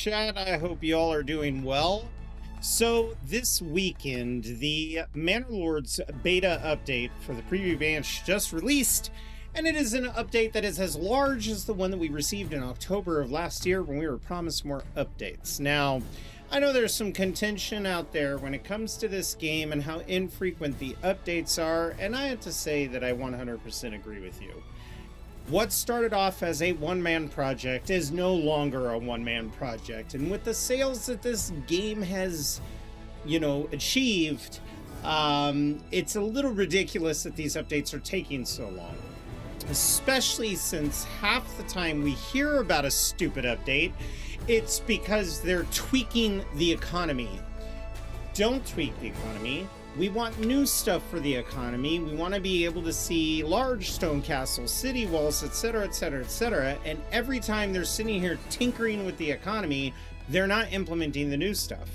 chat. I hope you all are doing well. So this weekend, the Manor Lords beta update for the preview branch just released, and it is an update that is as large as the one that we received in October of last year when we were promised more updates. Now, I know there's some contention out there when it comes to this game and how infrequent the updates are, and I have to say that I 100% agree with you. What started off as a one-man project is no longer a one-man project, and with the sales that this game has, achieved, it's a little ridiculous that these updates are taking so long. Especially since half the time we hear about a stupid update, it's because they're tweaking the economy. Don't tweak the economy. We want new stuff for the economy. We want to be able to see large stone castles, city walls, etc., etc., etc. And every time they're sitting here tinkering with the economy, they're not implementing the new stuff,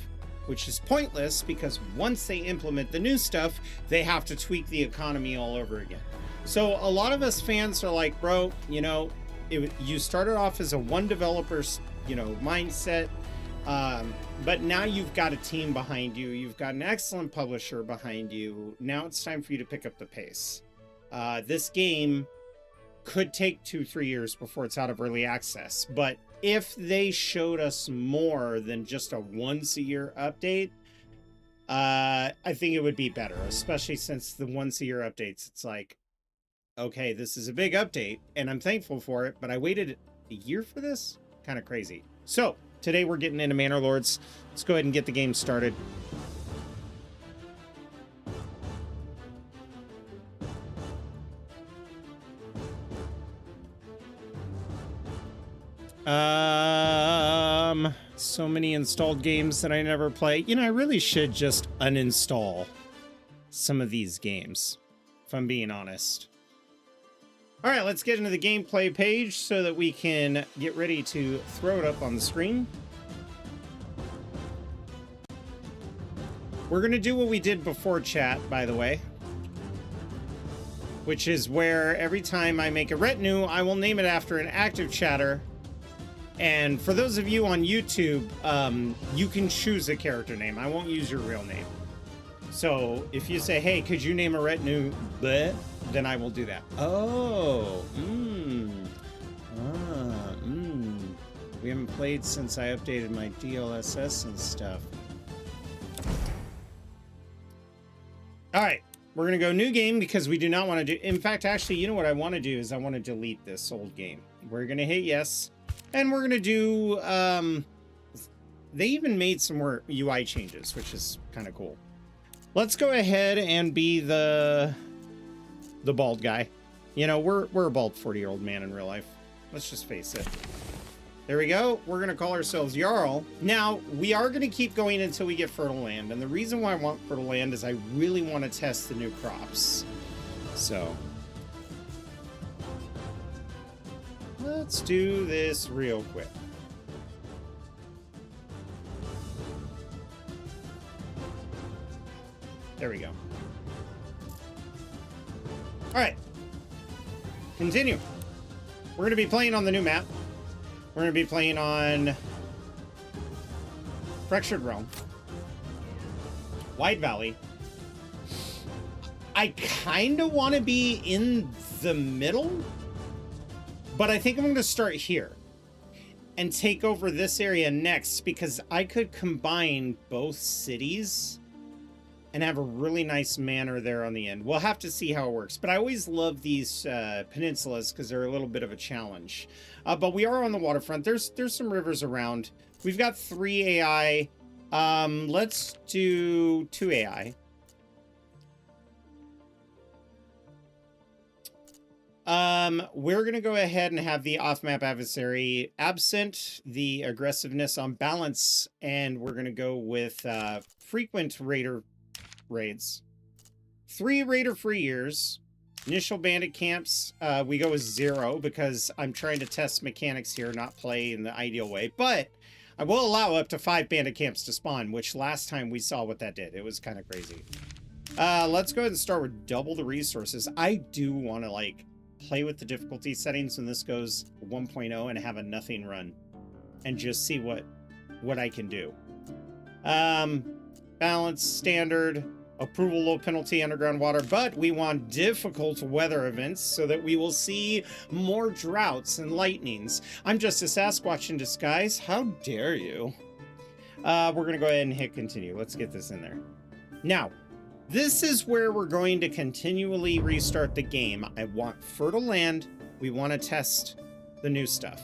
which is pointless because once they implement the new stuff, they have to tweak the economy all over again. So a lot of us fans are like, bro, you started off as a one developer's, mindset. But now you've got a team behind you. You've got an excellent publisher behind you. Now it's time for you to pick up the pace. This game could take 2-3 years before it's out of early access. But if they showed us more than just a once-a-year update, I think it would be better, especially since the once-a-year updates, it's like, okay, this is a big update, and I'm thankful for it, but I waited a year for this? Kind of crazy. So, today we're getting into Manor Lords. Let's go ahead and get the game started. So many installed games that I never play. I really should just uninstall some of these games, if I'm being honest. All right, let's get into the gameplay page so that we can get ready to throw it up on the screen. We're going to do what we did before chat, by the way, which is where every time I make a retinue, I will name it after an active chatter. And for those of you on YouTube, you can choose a character name. I won't use your real name. So if you say, hey, could you name a retinue, bleh, then I will do that. Oh, we haven't played since I updated my DLSS and stuff. All right, we're gonna go new game because we do not want to do, in fact, actually, you know what I want to do is I want to delete this old game. We're gonna hit yes, and we're gonna do, they even made some more UI changes, which is kind of cool. Let's go ahead and be the bald guy. We're a bald 40-year-old man in real life. Let's just face it. There we go. We're going to call ourselves Jarl. Now, we are going to keep going until we get fertile land. And the reason why I want fertile land is I really want to test the new crops. So, let's do this real quick. There we go. All right. Continue. We're going to be playing on the new map. We're going to be playing on Fractured Realm, Wide Valley. I kind of want to be in the middle, but I think I'm going to start here and take over this area next because I could combine both cities and have a really nice manor there on the end. We'll have to see how it works. But I always love these peninsulas because they're a little bit of a challenge. But we are on the waterfront. There's some rivers around. We've got 3 AI. Let's do 2 AI. We're going to go ahead and have the off-map adversary absent, the aggressiveness on balance, and we're going to go with frequent raider raids. 3 raider free years. Initial bandit camps, we go with 0 because I'm trying to test mechanics here, not play in the ideal way. But I will allow up to 5 bandit camps to spawn, which last time we saw what that did. It was kind of crazy. Let's go ahead and start with double the resources. I do want to, play with the difficulty settings when this goes 1.0 and have a nothing run. And just see what what I can do. Balance, standard, approval, low penalty, underground water, but we want difficult weather events so that we will see more droughts and lightnings. I'm just a Sasquatch in disguise. How dare you? We're going to go ahead and hit continue. Let's get this in there. Now, this is where we're going to continually restart the game. I want fertile land. We want to test the new stuff.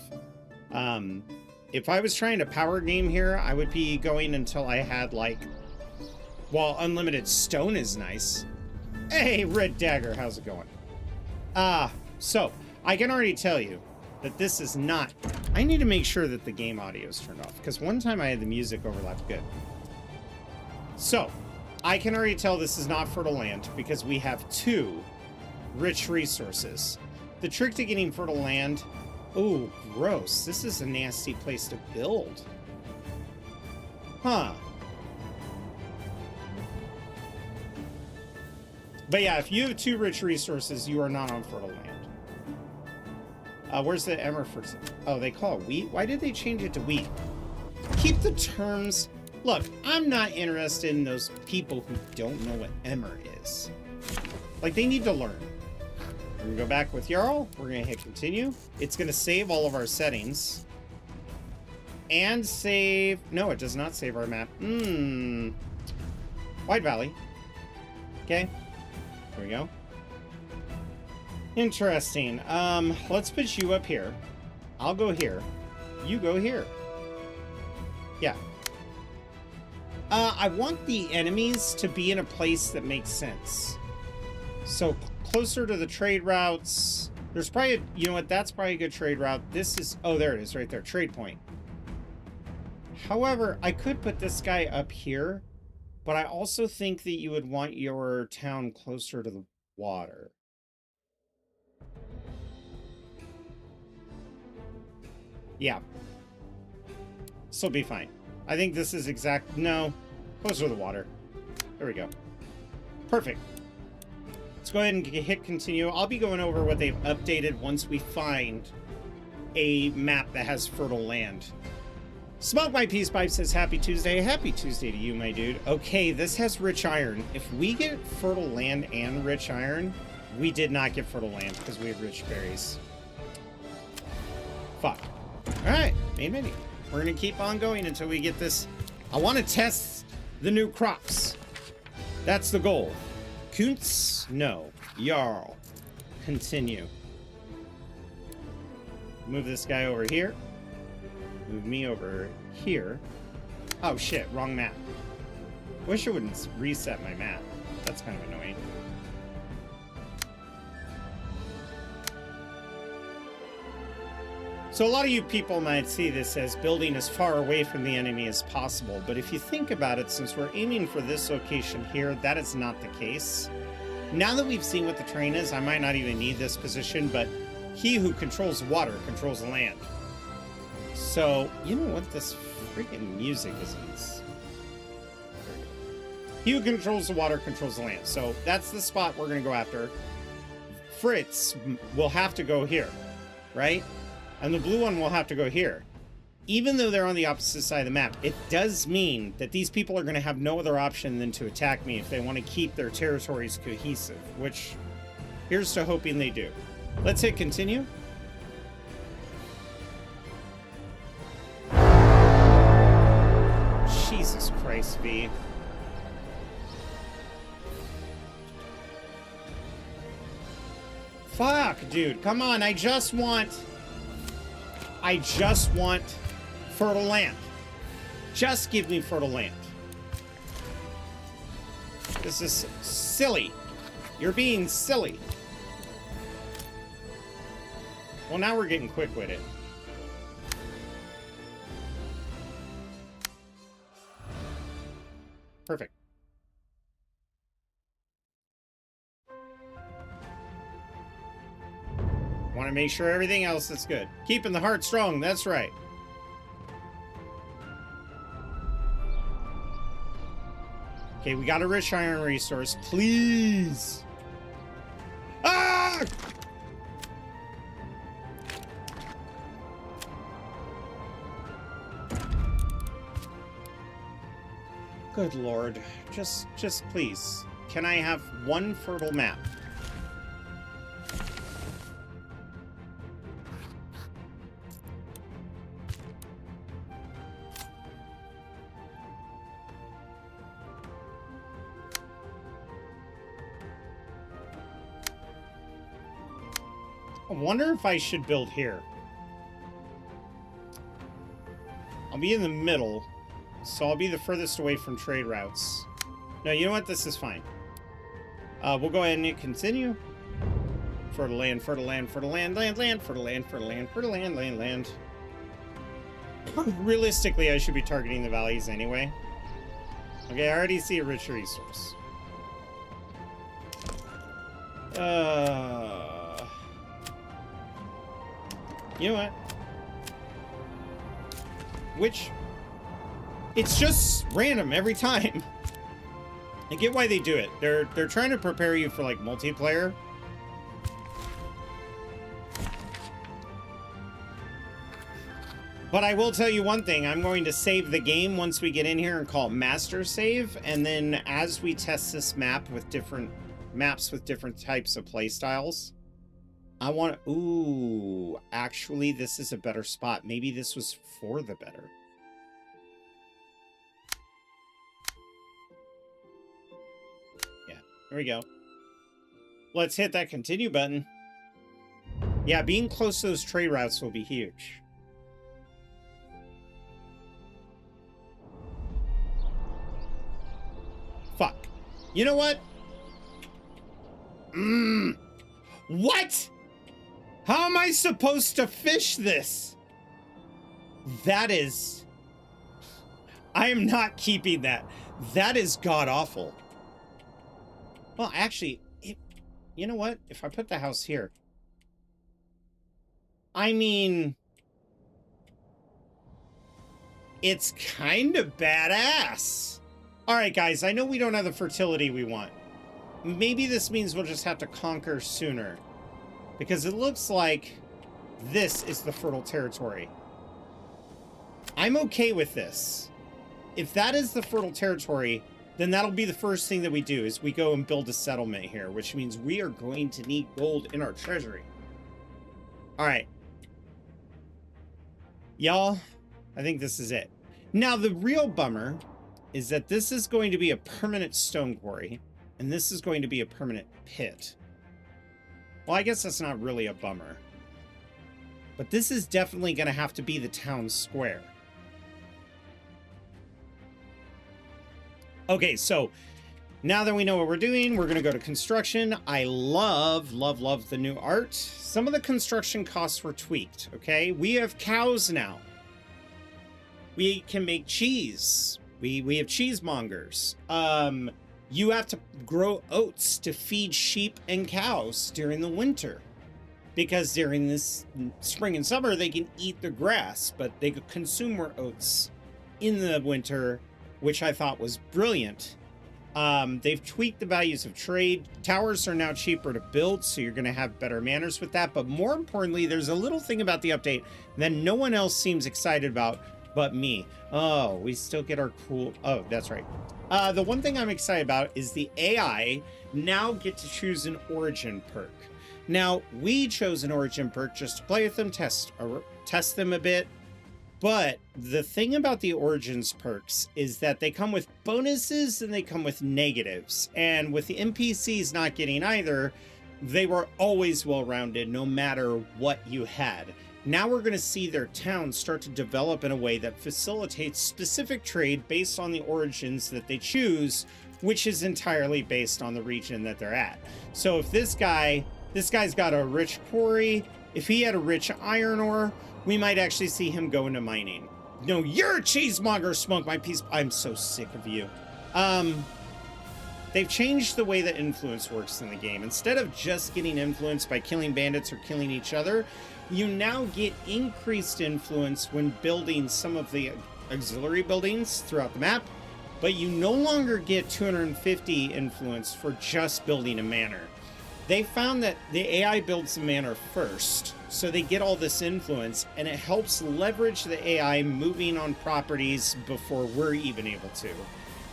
If I was trying to power game here, I would be going until I had, like, well, unlimited stone is nice. Hey, Red Dagger, how's it going? So, I can already tell you that this is not... I need to make sure that the game audio is turned off, because one time I had the music overlapped good. So, I can already tell this is not fertile land, because we have 2 rich resources. The trick to getting fertile land... Oh, gross. This is a nasty place to build. Huh. But yeah, if you have 2 rich resources, you are not on fertile land. Where's the emmer for... Oh, they call it wheat? Why did they change it to wheat? Keep the terms... Look, I'm not interested in those people who don't know what emmer is. Like, they need to learn. We're going to go back with Jarl. We're going to hit continue. It's going to save all of our settings. And save... No, it does not save our map. Wide Valley. Okay. There we go. Interesting. Let's put you up here. I'll go here. You go here. Yeah. I want the enemies to be in a place that makes sense. So, closer to the trade routes. There's probably, you know what, that's probably a good trade route. This is, oh, there it is, right there, trade point. However, I could put this guy up here, but I also think that you would want your town closer to the water. Yeah. This will be fine. I think this is exact, no, closer to the water. There we go. Perfect. Let's go ahead and hit continue. I'll be going over what they've updated once we find a map that has fertile land. Smoke My Peace Pipe says, Happy Tuesday. Happy Tuesday to you, my dude. Okay, this has rich iron. If we get fertile land and rich iron, we did not get fertile land because we have rich berries. Fuck. All right, maybe. We're going to keep on going until we get this. I want to test the new crops. That's the goal. Kuntz? No. Jarl. Continue. Move this guy over here. Move me over here. Oh shit, wrong map. Wish it wouldn't reset my map. That's kind of annoying. So a lot of you people might see this as building as far away from the enemy as possible, but if you think about it, since we're aiming for this location here, that is not the case. Now that we've seen what the terrain is, I might not even need this position, but he who controls water controls the land. So, you know what? This freaking music is in this. He who controls the water controls the land. So that's the spot we're going to go after. Fritz will have to go here, right? And the blue one will have to go here. Even though they're on the opposite side of the map, it does mean that these people are going to have no other option than to attack me if they want to keep their territories cohesive, which here's to hoping they do. Let's hit continue. Jesus Christ, V. Fuck, dude. Come on, I just want fertile land. Just give me fertile land. This is silly. You're being silly. Well, now we're getting quick-witted. Perfect. Want to make sure everything else is good. Keeping the heart strong, that's right. Okay, we got a rich iron resource. Please. Ah! Good Lord. Just please. Can I have one fertile map? I wonder if I should build here. I'll be in the middle, so I'll be the furthest away from trade routes. No, you know what? This is fine. We'll go ahead and continue. Fertile land, fertile land, fertile land, land, fertile land, fertile land, fertile land, land. Realistically, I should be targeting the valleys anyway. Okay, I already see a rich resource. You know what? Which, it's just random every time. I get why they do it. They're trying to prepare you for like multiplayer. But I will tell you one thing, I'm going to save the game once we get in here and call it master save, and then as we test this map with different maps with different types of play styles, I want to, ooh, actually this is a better spot. Maybe this was for the better. Yeah, there we go. Let's hit that continue button. Yeah, being close to those trade routes will be huge. Fuck. You know what? What? How am I supposed to fish this? That is... I am not keeping that. That is god-awful. Well, actually, you know what? If I put the house here... I mean... It's kind of badass. Alright, guys, I know we don't have the fertility we want. Maybe this means we'll just have to conquer sooner. Because it looks like this is the fertile territory. I'm okay with this. If that is the fertile territory, then that'll be the first thing that we do, is we go and build a settlement here, which means we are going to need gold in our treasury. Alright. Y'all, I think this is it. Now, the real bummer is that this is going to be a permanent stone quarry, and this is going to be a permanent pit. Well, I guess that's not really a bummer. But this is definitely going to have to be the town square. Okay, so now that we know what we're doing, we're going to go to construction. I love the new art. Some of the construction costs were tweaked, okay? We have cows now. We can make cheese. We have cheesemongers. You have to grow oats to feed sheep and cows during the winter. Because during this spring and summer, they can eat the grass, but they could consume more oats in the winter, which I thought was brilliant. They've tweaked the values of trade. Towers are now cheaper to build, so you're going to have better manners with that. But more importantly, there's a little thing about the update that no one else seems excited about but me. Oh, we still get our cool... Oh, that's right. The one thing I'm excited about is the AI now get to choose an origin perk. Now, we chose an origin perk just to play with them, test them a bit. But the thing about the origins perks is that they come with bonuses and they come with negatives. And with the NPCs not getting either, they were always well-rounded no matter what you had. Now we're going to see their town start to develop in a way that facilitates specific trade based on the origins that they choose, which is entirely based on the region that they're at. So if this guy's got a rich quarry, if he had a rich iron ore, we might actually see him go into mining. No, you're a cheesemonger, smoke my piece. I'm so sick of you. They've changed the way that influence works in the game. Instead of just getting influence by killing bandits or killing each other, you now get increased influence when building some of the auxiliary buildings throughout the map, but you no longer get 250 influence for just building a manor. They found that the AI builds the manor first, so they get all this influence, and it helps leverage the AI moving on properties before we're even able to.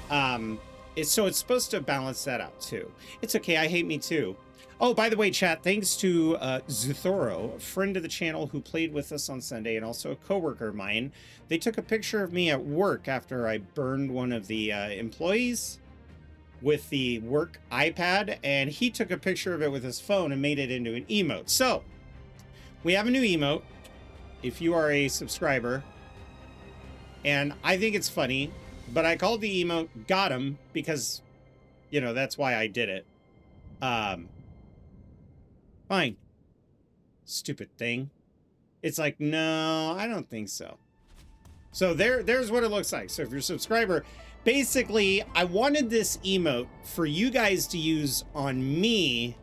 So it's supposed to balance that out too. It's okay, I hate me too. Oh, by the way, chat, thanks to Zuthoro, a friend of the channel who played with us on Sunday and also a coworker of mine. They took a picture of me at work after I burned one of the employees with the work iPad, and he took a picture of it with his phone and made it into an emote. So we have a new emote if you are a subscriber, and I think it's funny, but I called the emote "Got Him" because, you know, that's why I did it. Fine. Stupid thing. It's like, no, I don't think so. So there's what it looks like. So if you're a subscriber, basically, I wanted this emote for you guys to use on me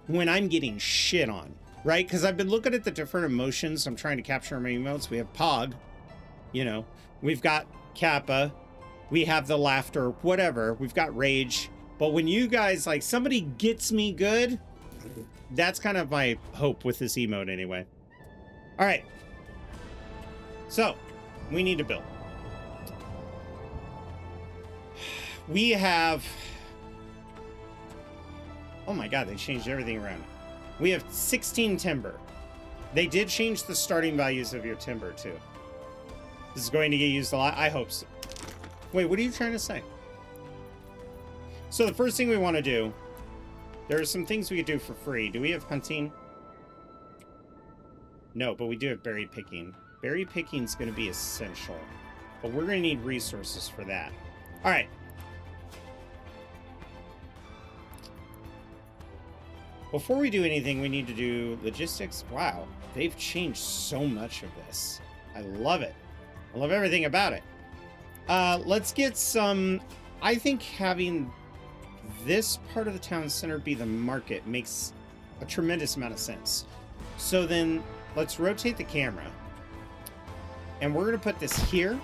when I'm getting shit on, right? Because I've been looking at the different emotions I'm trying to capture in my emotes. We have Pog, you know, we've got Kappa, we have the laughter, whatever, we've got rage. But when you guys, like, somebody gets me good, that's kind of my hope with this emote anyway. All right. So we need to build. We have, oh my God, they changed everything around. We have 16 timber. They did change the starting values of your timber too. This is going to get used a lot. I hope so. Wait, what are you trying to say? So the first thing we want to do, there are some things we could do for free. Do we have hunting? No, but we do have berry picking. Berry picking is going to be essential, but we're going to need resources for that. All right. Before we do anything, we need to do logistics. Wow, they've changed so much of this. I love it. I love everything about it. Let's get some, I think having this part of the town center be the market makes a tremendous amount of sense. So then let's rotate the camera and we're going to put this here.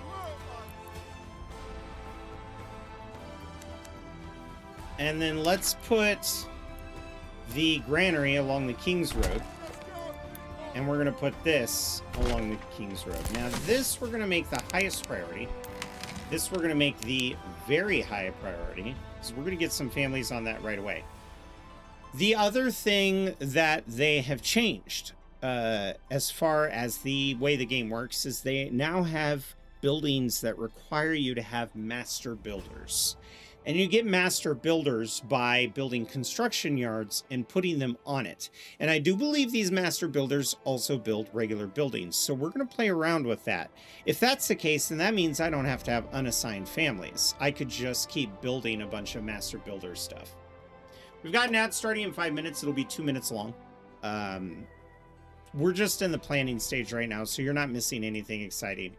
And then let's put the granary along the King's Road. And we're going to put this along the King's Road. Now this we're going to make the highest priority. This we're going to make the very high priority. So we're going to get some families on that right away. The other thing that they have changed as far as the way the game works is they now have buildings that require you to have master builders. And you get master builders by building construction yards and putting them on it. And I do believe these master builders also build regular buildings. So we're going to play around with that. If that's the case, then that means I don't have to have unassigned families. I could just keep building a bunch of master builder stuff. We've got an ad starting in 5 minutes. It'll be 2 minutes long. We're just in the planning stage right now, so you're not missing anything exciting.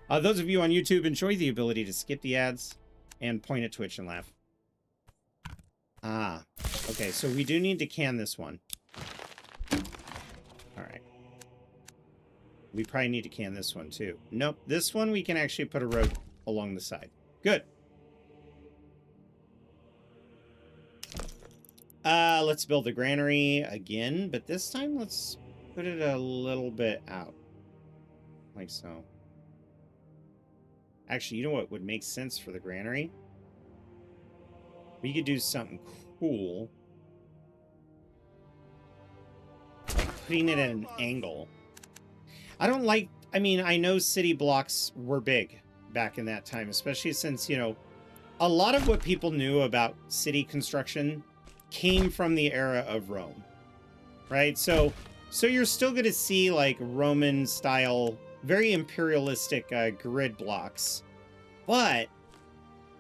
Those of you on YouTube, enjoy the ability to skip the ads and point at Twitch and laugh. Ah, okay, so we do need to can this one. All right. We probably need to can this one too. Nope, this one we can actually put a road along the side. Good. Let's build the granary again, but this time let's put it a little bit out. Like so. Actually, you know what would make sense for the granary? We could do something cool. Like putting it at an angle. I don't like, I mean, I know city blocks were big back in that time, especially since, you know, a lot of what people knew about city construction came from the era of Rome, right? So you're still going to see like Roman style, very imperialistic grid blocks, but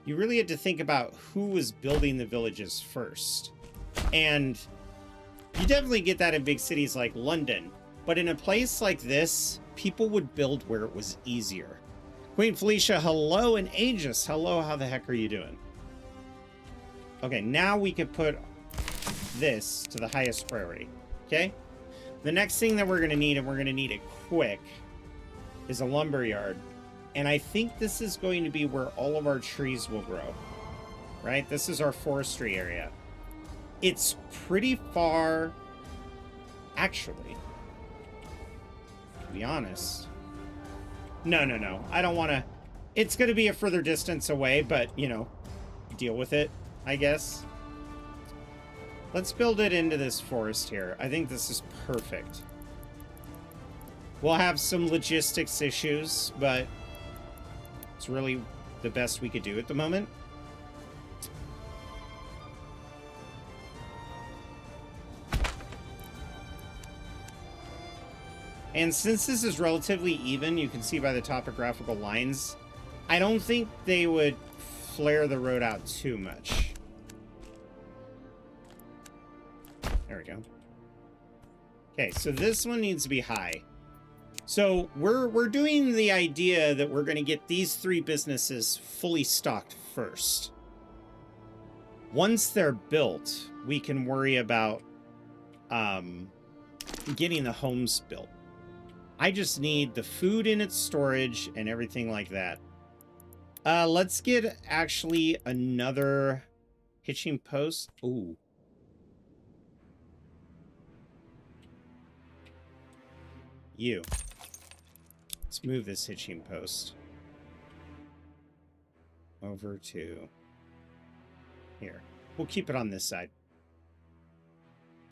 you really had to think about who was building the villages first. And you definitely get that in big cities like London, but in a place like this, people would build where it was easier. Queen Felicia, hello, and Aegis, hello, how the heck are you doing? Okay, now we could put this to the highest priority, okay? The next thing that we're going to need, and we're going to need it quick, is a lumber yard. And I think this is going to be where all of our trees will grow, right? This is our forestry area. It's pretty far, actually, to be honest. No. I don't want to. It's going to be a further distance away, but, you know, deal with it, I guess. Let's build it into this forest here. I think this is perfect. We'll have some logistics issues, but it's really the best we could do at the moment. And since this is relatively even, you can see by the topographical lines, I don't think they would flare the road out too much. There we go. Okay, so this one needs to be high. So we're doing the idea that we're going to get these 3 businesses fully stocked first. Once they're built, we can worry about getting the homes built. I just need the food in its storage and everything like that. Let's get actually another hitching post. Ooh. You. Let's move this hitching post over to here. We'll keep it on this side.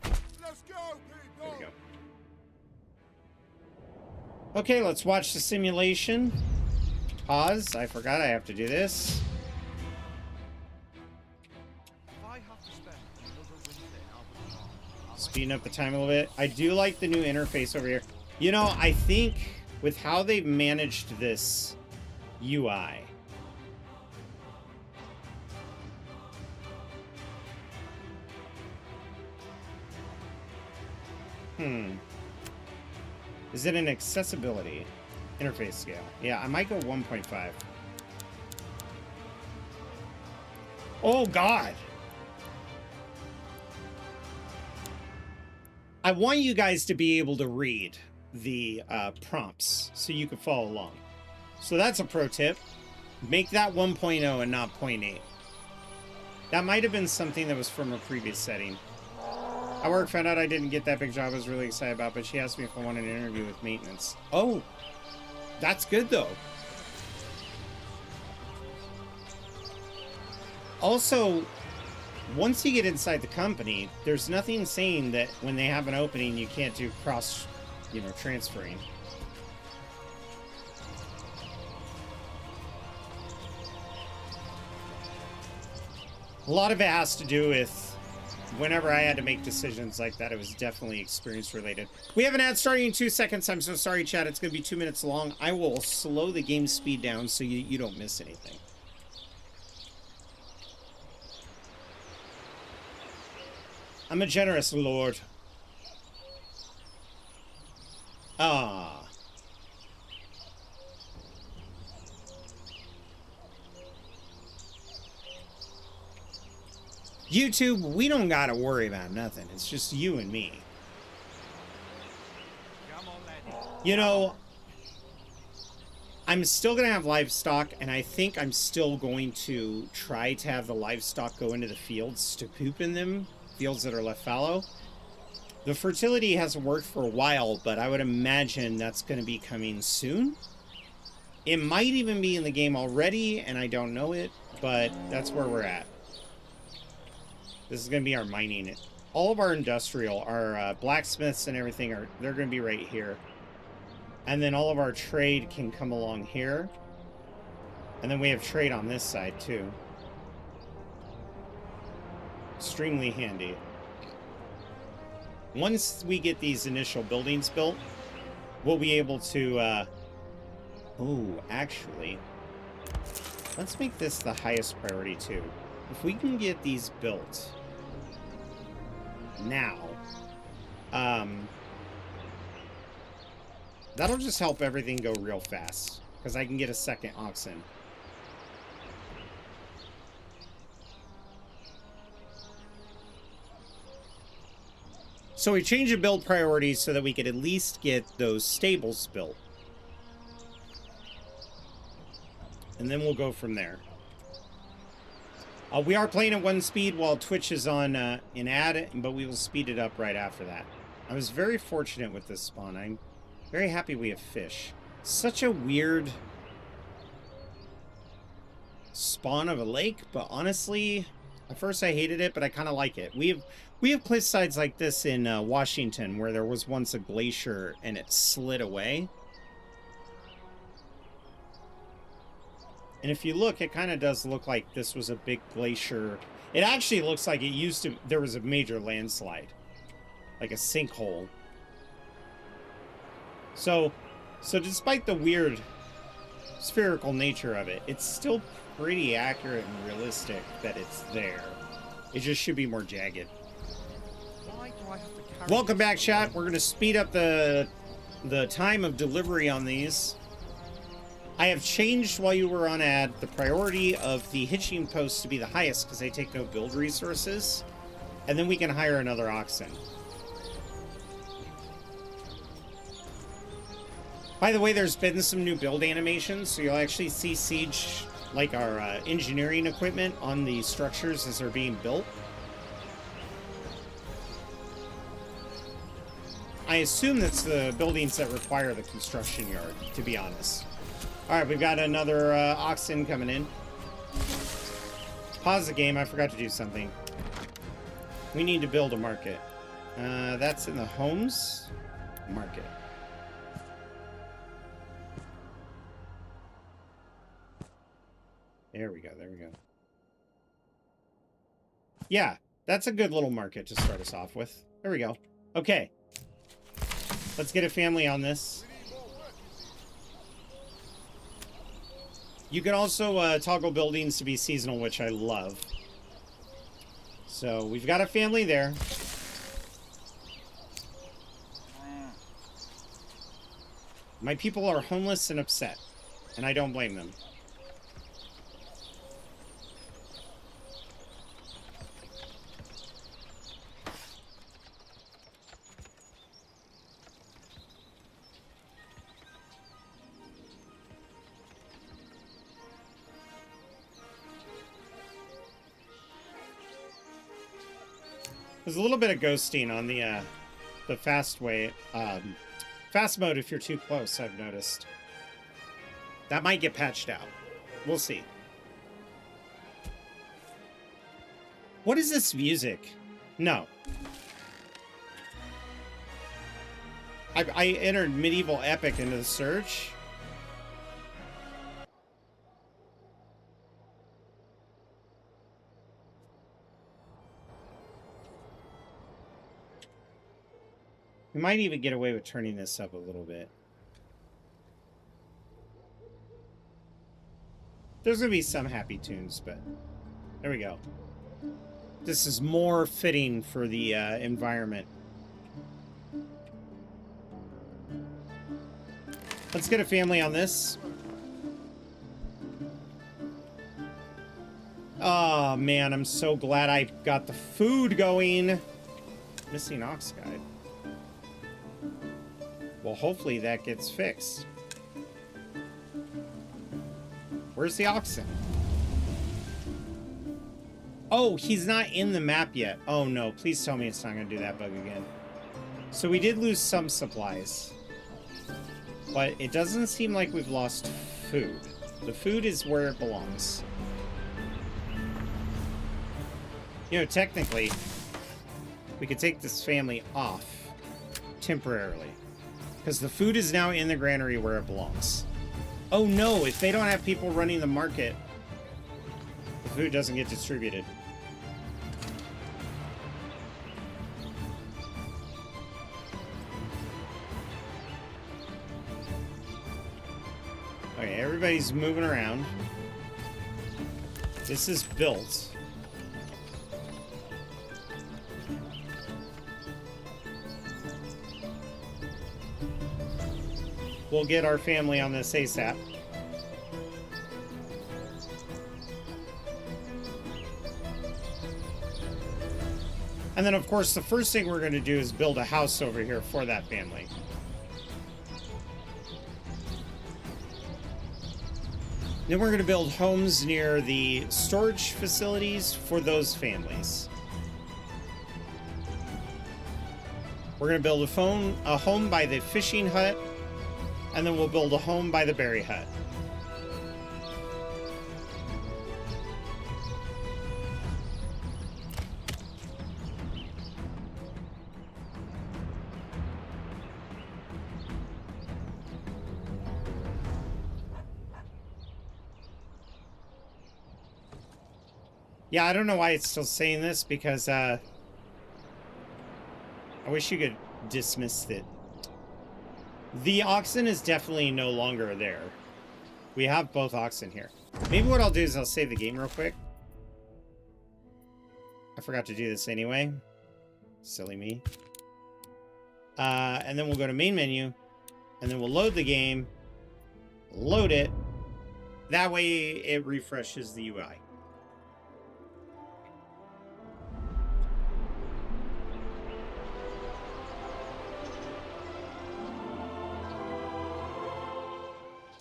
Let's go, people. There we go. Okay, let's watch the simulation. Pause. I forgot I have to do this. Speeding up the time a little bit. I do like the new interface over here. You know, I think with how they've managed this UI, is it an accessibility interface scale? Yeah, I might go 1.5. Oh, God. I want you guys to be able to read the prompts so you can follow along. So that's a pro tip. Make that 1.0 and not 0.8. That might have been something that was from a previous setting. At work, found out I didn't get that big job I was really excited about, but she asked me if I wanted an interview with maintenance. Oh, that's good, though. Also, once you get inside the company, there's nothing saying that when they have an opening, you can't do cross, transferring. A lot of it has to do with whenever I had to make decisions like that, it was definitely experience related. We have an ad starting in 2 seconds. I'm so sorry, chat. It's going to be 2 minutes long. I will slow the game speed down so you don't miss anything. I'm a generous lord. Ah. YouTube, we don't gotta worry about nothing. It's just you and me. You know, I'm still gonna have livestock, and I think I'm still going to try to have the livestock go into the fields to poop in them. Fields that are left fallow. The fertility hasn't worked for a while, but I would imagine that's going to be coming soon. It might even be in the game already, and I don't know it, but that's where we're at. This is going to be our mining. All of our industrial, our blacksmiths and everything, they're going to be right here. And then all of our trade can come along here. And then we have trade on this side, too. Extremely handy. Once we get these initial buildings built, we'll be able to, actually, let's make this the highest priority too. If we can get these built now, that'll just help everything go real fast, because I can get a second oxen. So we changed the build priorities so that we could at least get those stables built. And then we'll go from there. We are playing at 1 speed while Twitch is on an ad, but we will speed it up right after that. I was very fortunate with this spawn. I'm very happy we have fish. Such a weird spawn of a lake, but honestly, at first I hated it, but I kind of like it. We have cliff sides like this in Washington, where there was once a glacier and it slid away. And if you look, it kind of does look like this was a big glacier. It actually looks like it used to, there was a major landslide, like a sinkhole. So despite the weird spherical nature of it, it's still pretty accurate and realistic that it's there. It just should be more jagged. Why do I have to carry Welcome back, chat. We're going to speed up the time of delivery on these. I have changed, while you were on ad, the priority of the hitching posts to be the highest because they take no build resources. And then we can hire another oxen. By the way, there's been some new build animations, so you'll actually see siege, like our engineering equipment on the structures as they're being built. I assume that's the buildings that require the construction yard, to be honest. All right, we've got another oxen coming in. Pause the game. I forgot to do something. We need to build a market. That's in the homes market. There we go. There we go. Yeah, that's a good little market to start us off with. There we go. Okay. Let's get a family on this. You can also toggle buildings to be seasonal, which I love. So we've got a family there. My people are homeless and upset, and I don't blame them. There's a little bit of ghosting on the fast way, fast mode if you're too close, I've noticed. That might get patched out. We'll see. What is this music? No. I entered medieval epic into the search. We might even get away with turning this up a little bit. There's going to be some happy tunes, but there we go. This is more fitting for the environment. Let's get a family on this. Oh, man, I'm so glad I got the food going. Missing ox guide. Well, hopefully that gets fixed. Where's the oxen? Oh, he's not in the map yet. Oh no, please tell me it's not going to do that bug again. So we did lose some supplies. But it doesn't seem like we've lost food. The food is where it belongs. You know, technically, we could take this family off temporarily. Because the food is now in the granary where it belongs. Oh no, if they don't have people running the market, the food doesn't get distributed. Okay, everybody's moving around. This is built. We'll get our family on this ASAP. And then, of course, the first thing we're going to do is build a house over here for that family. Then we're going to build homes near the storage facilities for those families. We're going to build a home by the fishing hut. And then we'll build a home by the berry hut. Yeah, I don't know why it's still saying this, because I wish you could dismiss it. The oxen is definitely no longer there. We have both oxen here. Maybe what I'll do is I'll save the game real quick. I forgot to do this anyway. Silly me. And then we'll go to main menu. And then we'll load the game. Load it. That way it refreshes the UI.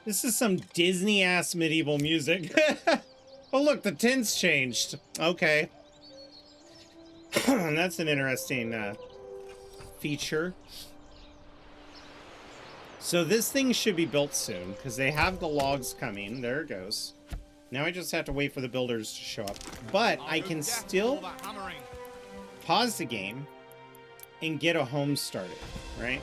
This is some Disney-ass medieval music. Oh, look, the tints changed. Okay. That's an interesting feature. So this thing should be built soon, because they have the logs coming. There it goes. Now I just have to wait for the builders to show up. But I can still pause the game and get a home started, right?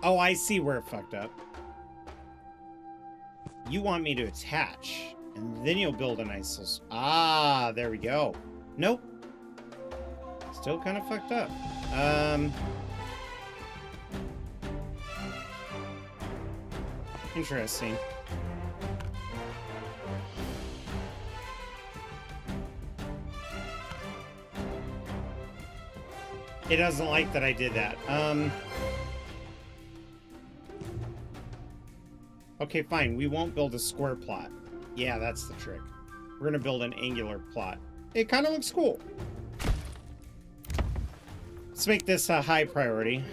Oh, I see where it fucked up. You want me to attach, and then you'll build a nice little... Ah, there we go. Nope. Still kind of fucked up. Interesting. It doesn't like that I did that. Okay, fine. We won't build a square plot. Yeah, that's the trick. We're going to build an angular plot. It kind of looks cool. Let's make this a high priority.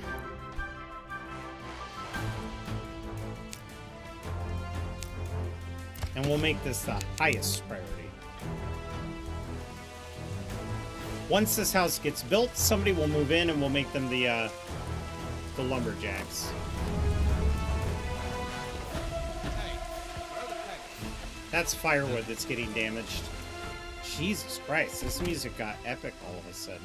And we'll make this the highest priority. Once this house gets built, somebody will move in and we'll make them the lumberjacks. That's firewood that's getting damaged. Jesus Christ, this music got epic all of a sudden.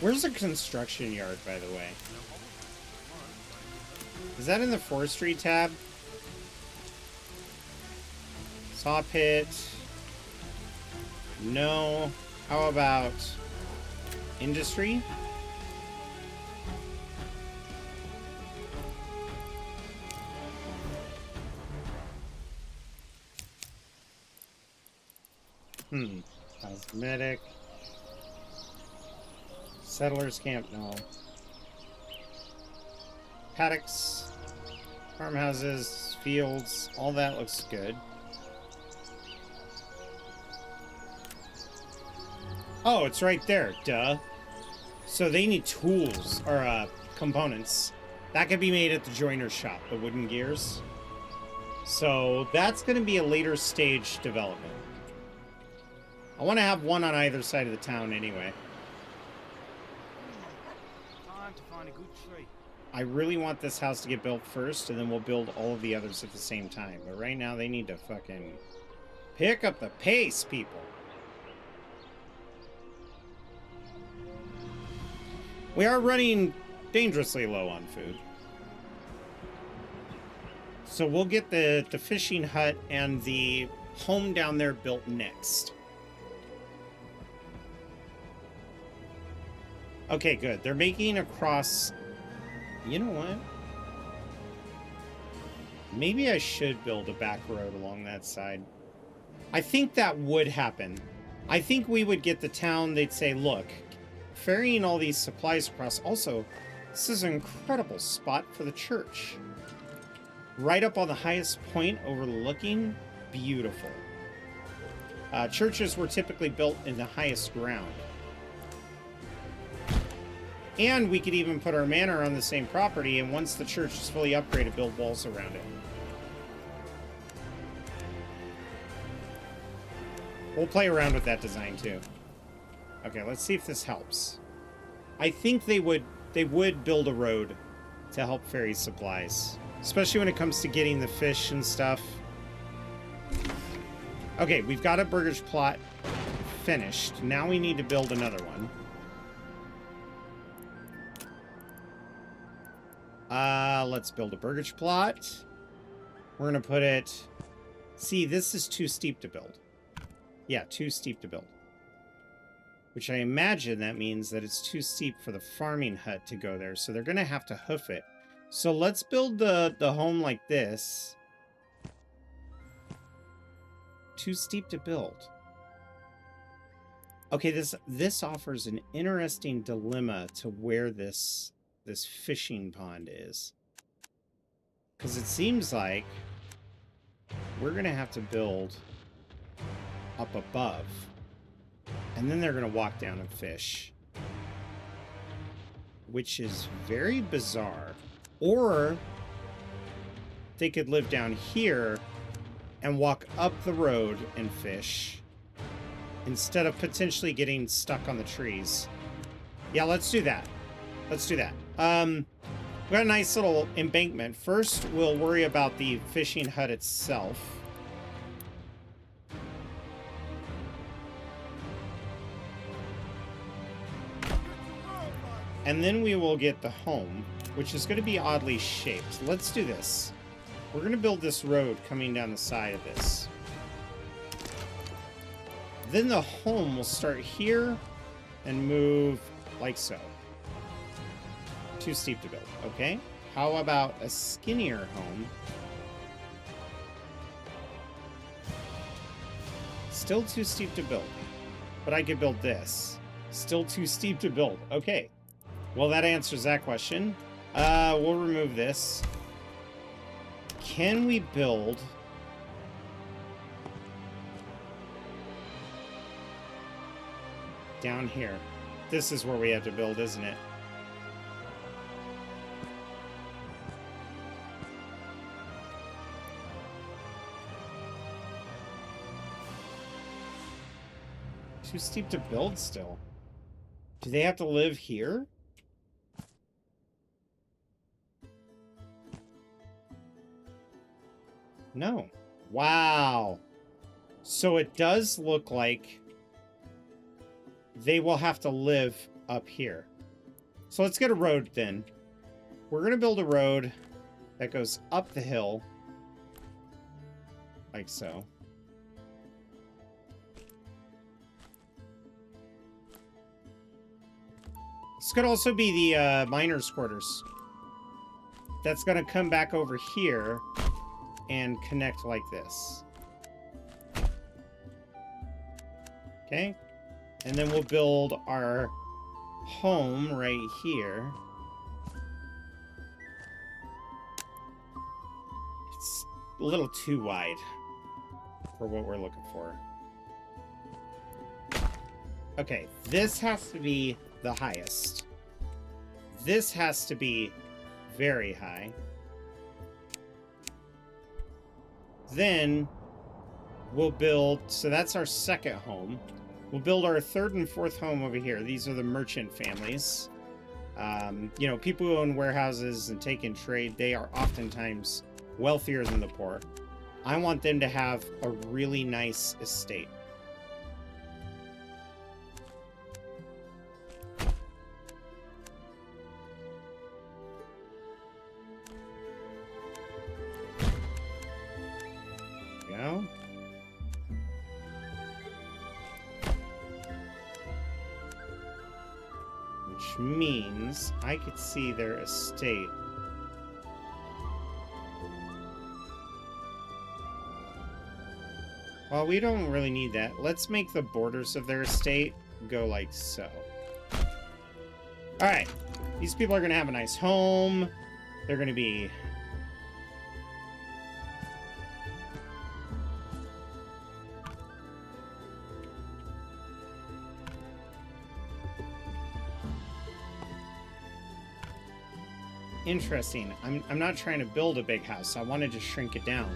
Where's the construction yard, by the way? Is that in the forestry tab? Saw pit. No. How about industry? Cosmetic. Settlers camp, no. Paddocks. Farmhouses, fields, all that looks good. Oh, it's right there, duh. So they need tools, or components. That could be made at the joiner's shop, the wooden gears. So that's going to be a later stage development. I want to have one on either side of the town anyway. Time to find a good tree. I really want this house to get built first, and then we'll build all of the others at the same time. But right now, they need to fucking pick up the pace, people. We are running dangerously low on food. So we'll get the fishing hut and the home down there built next. Okay, good. They're making across... You know what? Maybe I should build a back road along that side. I think that would happen. I think we would get the town, they'd say, look, ferrying all these supplies across. Also, this is an incredible spot for the church. Right up on the highest point overlooking. Beautiful. Churches were typically built in the highest ground. And we could even put our manor on the same property, and once the church is fully upgraded, build walls around it. We'll play around with that design too. Okay, let's see if this helps. I think they would build a road to help ferry supplies, especially when it comes to getting the fish and stuff. Okay, we've got a burgage plot finished. Now we need to build another one. Let's build a burgage plot. We're gonna put it... See, this is too steep to build. Yeah, too steep to build. Which I imagine that means that it's too steep for the farming hut to go there, so they're gonna have to hoof it. So let's build the home like this. Too steep to build. Okay, this offers an interesting dilemma to where this fishing pond is. Because it seems like we're going to have to build up above. And then they're going to walk down and fish. Which is very bizarre. Or they could live down here and walk up the road and fish instead of potentially getting stuck on the trees. Yeah, let's do that. Let's do that. We got a nice little embankment. First, we'll worry about the fishing hut itself. And then we will get the home, which is going to be oddly shaped. Let's do this. We're going to build this road coming down the side of this. Then the home will start here and move like so. Too steep to build. Okay. How about a skinnier home? Still too steep to build. But I could build this. Still too steep to build. Okay. Well, that answers that question. We'll remove this. Can we build... down here? This is where we have to build, isn't it? Too steep to build still. Do they have to live here? No. Wow. So it does look like they will have to live up here. So let's get a road then. We're going to build a road that goes up the hill. Like so. This could also be the miners' quarters. That's going to come back over here and connect like this. Okay. And then we'll build our home right here. It's a little too wide for what we're looking for. Okay, this has to be the highest. This has to be very high. Then we'll build, so that's our second home. We'll build our third and fourth home over here. These are the merchant families. You know, people who own warehouses and take in trade, they are oftentimes wealthier than the poor. I want them to have a really nice estate. Go. Which means I could see their estate. Well, we don't really need that. Let's make the borders of their estate go like so. Alright. These people are going to have a nice home. They're going to be... interesting. I'm not trying to build a big house. I wanted to shrink it down.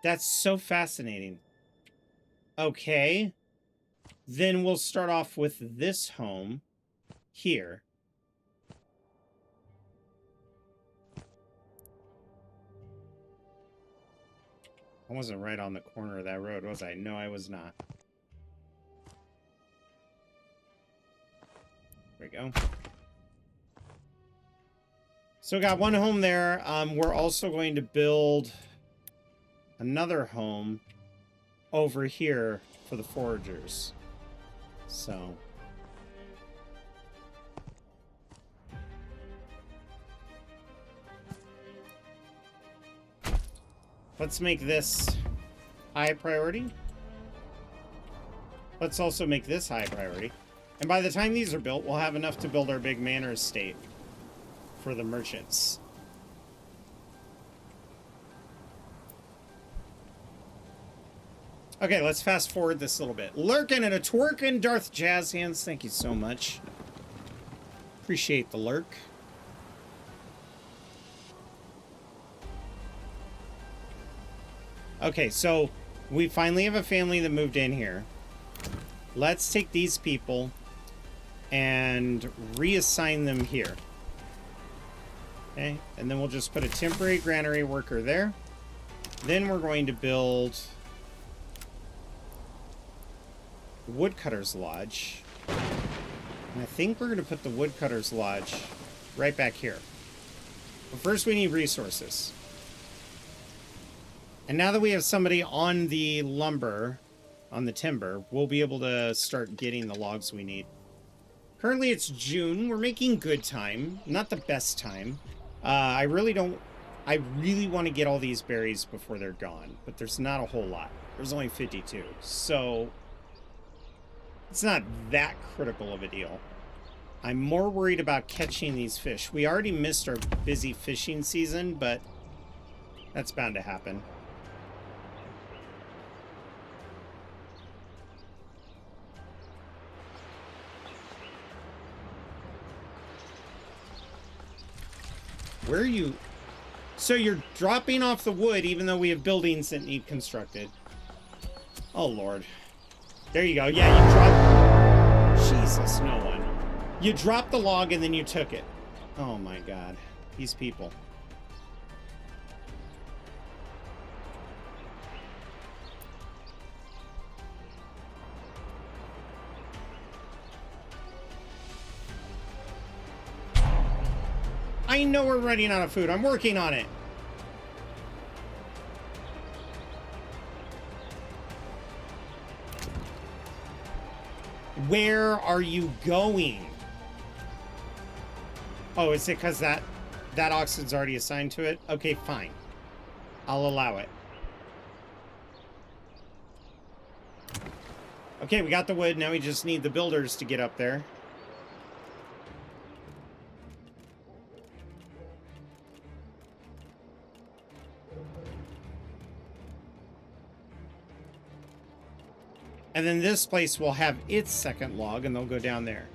That's so fascinating. Okay. Then we'll start off with this home here. I wasn't right on the corner of that road, was I? No, I was not. There we go. So we got one home there. We're also going to build another home over here for the foragers. So let's make this high priority. Let's also make this high priority. And by the time these are built, we'll have enough to build our big manor estate for the merchants. Okay, let's fast forward this a little bit. Lurkin' and a twerkin' Darth Jazz Hands. Thank you so much. Appreciate the lurk. Okay, so we finally have a family that moved in here. Let's take these people and reassign them here. Okay, and then we'll just put a temporary granary worker there. Then we're going to build Woodcutter's Lodge. And I think we're going to put the Woodcutter's Lodge right back here. But first we need resources. And now that we have somebody on the lumber, on the timber, we'll be able to start getting the logs we need. Currently it's June. We're making good time. Not the best time. I really want to get all these berries before they're gone. But there's not a whole lot. There's only 52. So it's not that critical of a deal. I'm more worried about catching these fish. We already missed our busy fishing season, but that's bound to happen. Where are you? So you're dropping off the wood even though we have buildings that need constructed. Oh, Lord. There you go. Yeah, you dropped... Jesus, no one. You dropped the log and then you took it. Oh, my God. These people. I know we're running out of food. I'm working on it. Where are you going? Oh, is it because that oxen's already assigned to it? Okay, fine. I'll allow it. Okay, we got the wood. Now we just need the builders to get up there. And then this place will have its second log, and they'll go down there.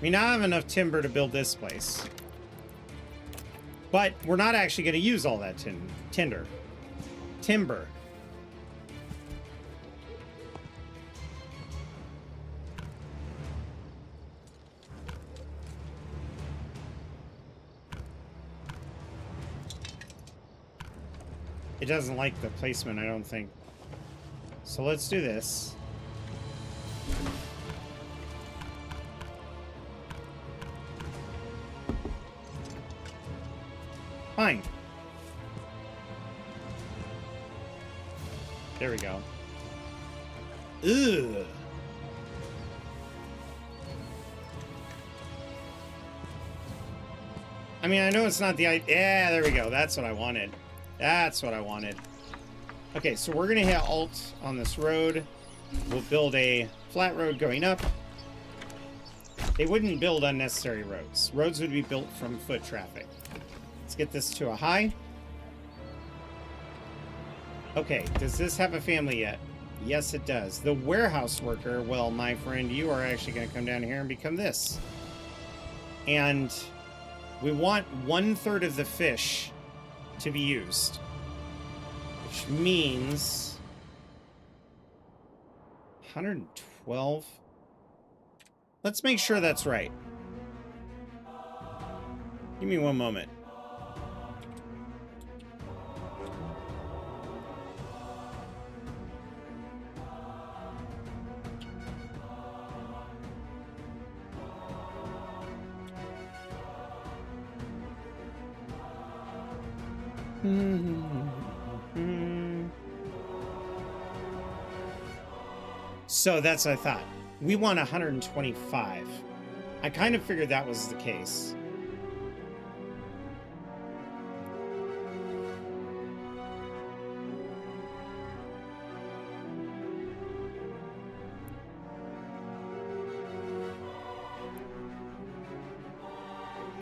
We now have enough timber to build this place. But we're not actually going to use all that timber. It doesn't like the placement, I don't think. So let's do this. Fine. There we go. Ugh. I mean, I know it's not the... Yeah, there we go. That's what I wanted. That's what I wanted. Okay, so we're going to hit Alt on this road. We'll build a flat road going up. They wouldn't build unnecessary roads. Roads would be built from foot traffic. Let's get this to a high. Okay, does this have a family yet? Yes, it does. The warehouse worker, well, my friend, you are actually going to come down here and become this. And we want 1/3 of the fish to be used. Which means 112. Let's make sure that's right. Give me one moment. So that's what I thought. We want 125. I kind of figured that was the case.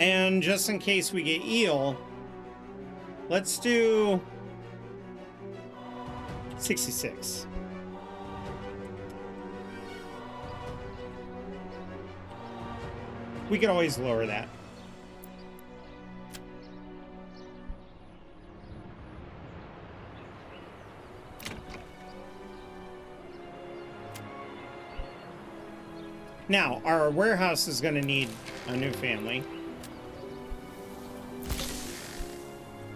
And just in case we get eel, let's do 66. We could always lower that. Now, our warehouse is going to need a new family.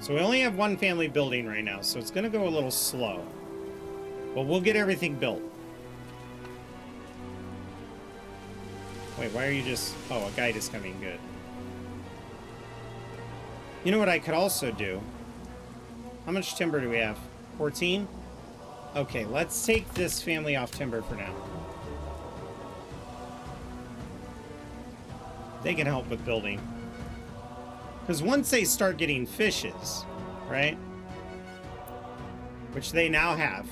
So we only have one family building right now, so it's going to go a little slow. But we'll get everything built. Wait, why are you just... Oh, a guide is coming. Good. You know what I could also do? How much timber do we have? 14? Okay, let's take this family off timber for now. They can help with building. Because once they start getting fishes, right? Which they now have,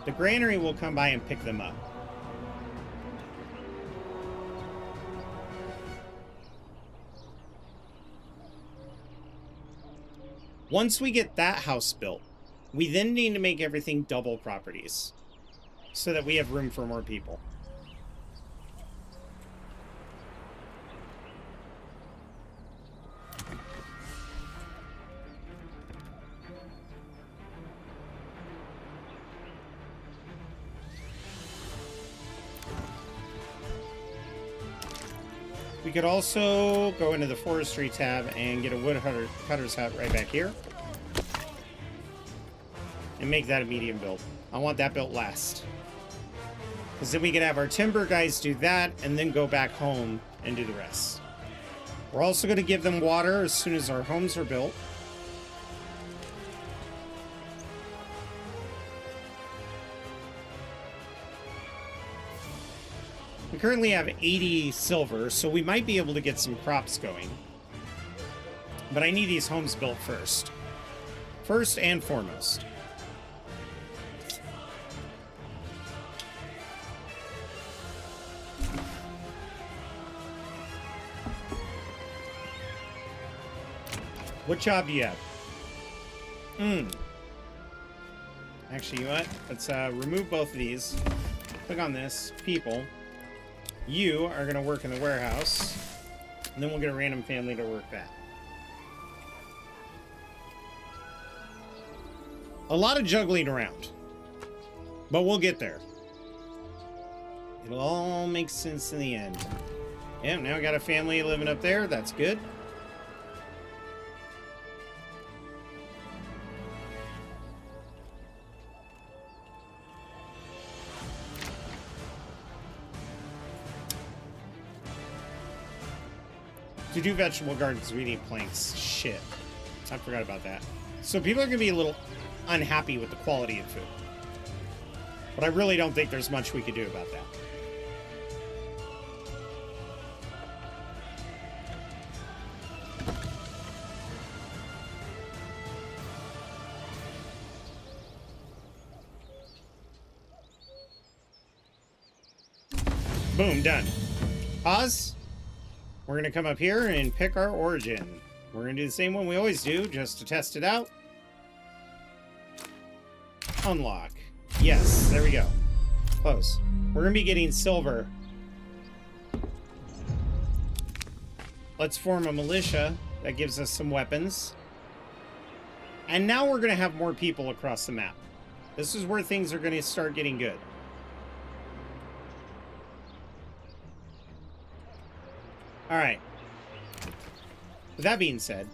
the granary will come by and pick them up. Once we get that house built, we then need to make everything double properties so that we have room for more people. We could also go into the forestry tab and get a woodcutter's hut right back here. And make that a medium build. I want that built last. Because then we can have our timber guys do that and then go back home and do the rest. We're also going to give them water as soon as our homes are built. We currently have 80 silver, so we might be able to get some crops going. But I need these homes built first. First and foremost. What job do you have? Actually, you know what? Let's remove both of these. Click on this. People. You are going to work in the warehouse. And then we'll get a random family to work that. A lot of juggling around. But we'll get there. It'll all make sense in the end. Yeah, now I got a family living up there. That's good. To do vegetable gardens, we need planks. Shit. I forgot about that. So people are going to be a little unhappy with the quality of food. But I really don't think there's much we could do about that. Boom, done. Pause. We're going to come up here and pick our origin. We're going to do the same one we always do, just to test it out. Unlock. Yes, there we go. Close. We're gonna be getting silver. Let's form a militia. That gives us some weapons. And now we're gonna have more people across the map. This is where things are gonna start getting good. Alright. With that being said,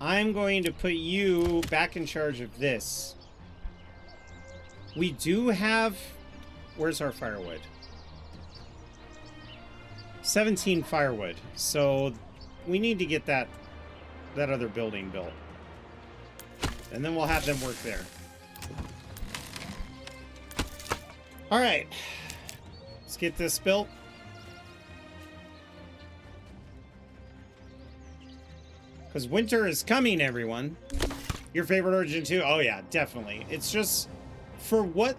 I'm going to put you back in charge of this. We do have... Where's our firewood? 17 firewood. So we need to get that other building built. And then we'll have them work there. Alright. Let's get this built. Because winter is coming, everyone. Your favorite origin too? Oh yeah, definitely. It's just, for what,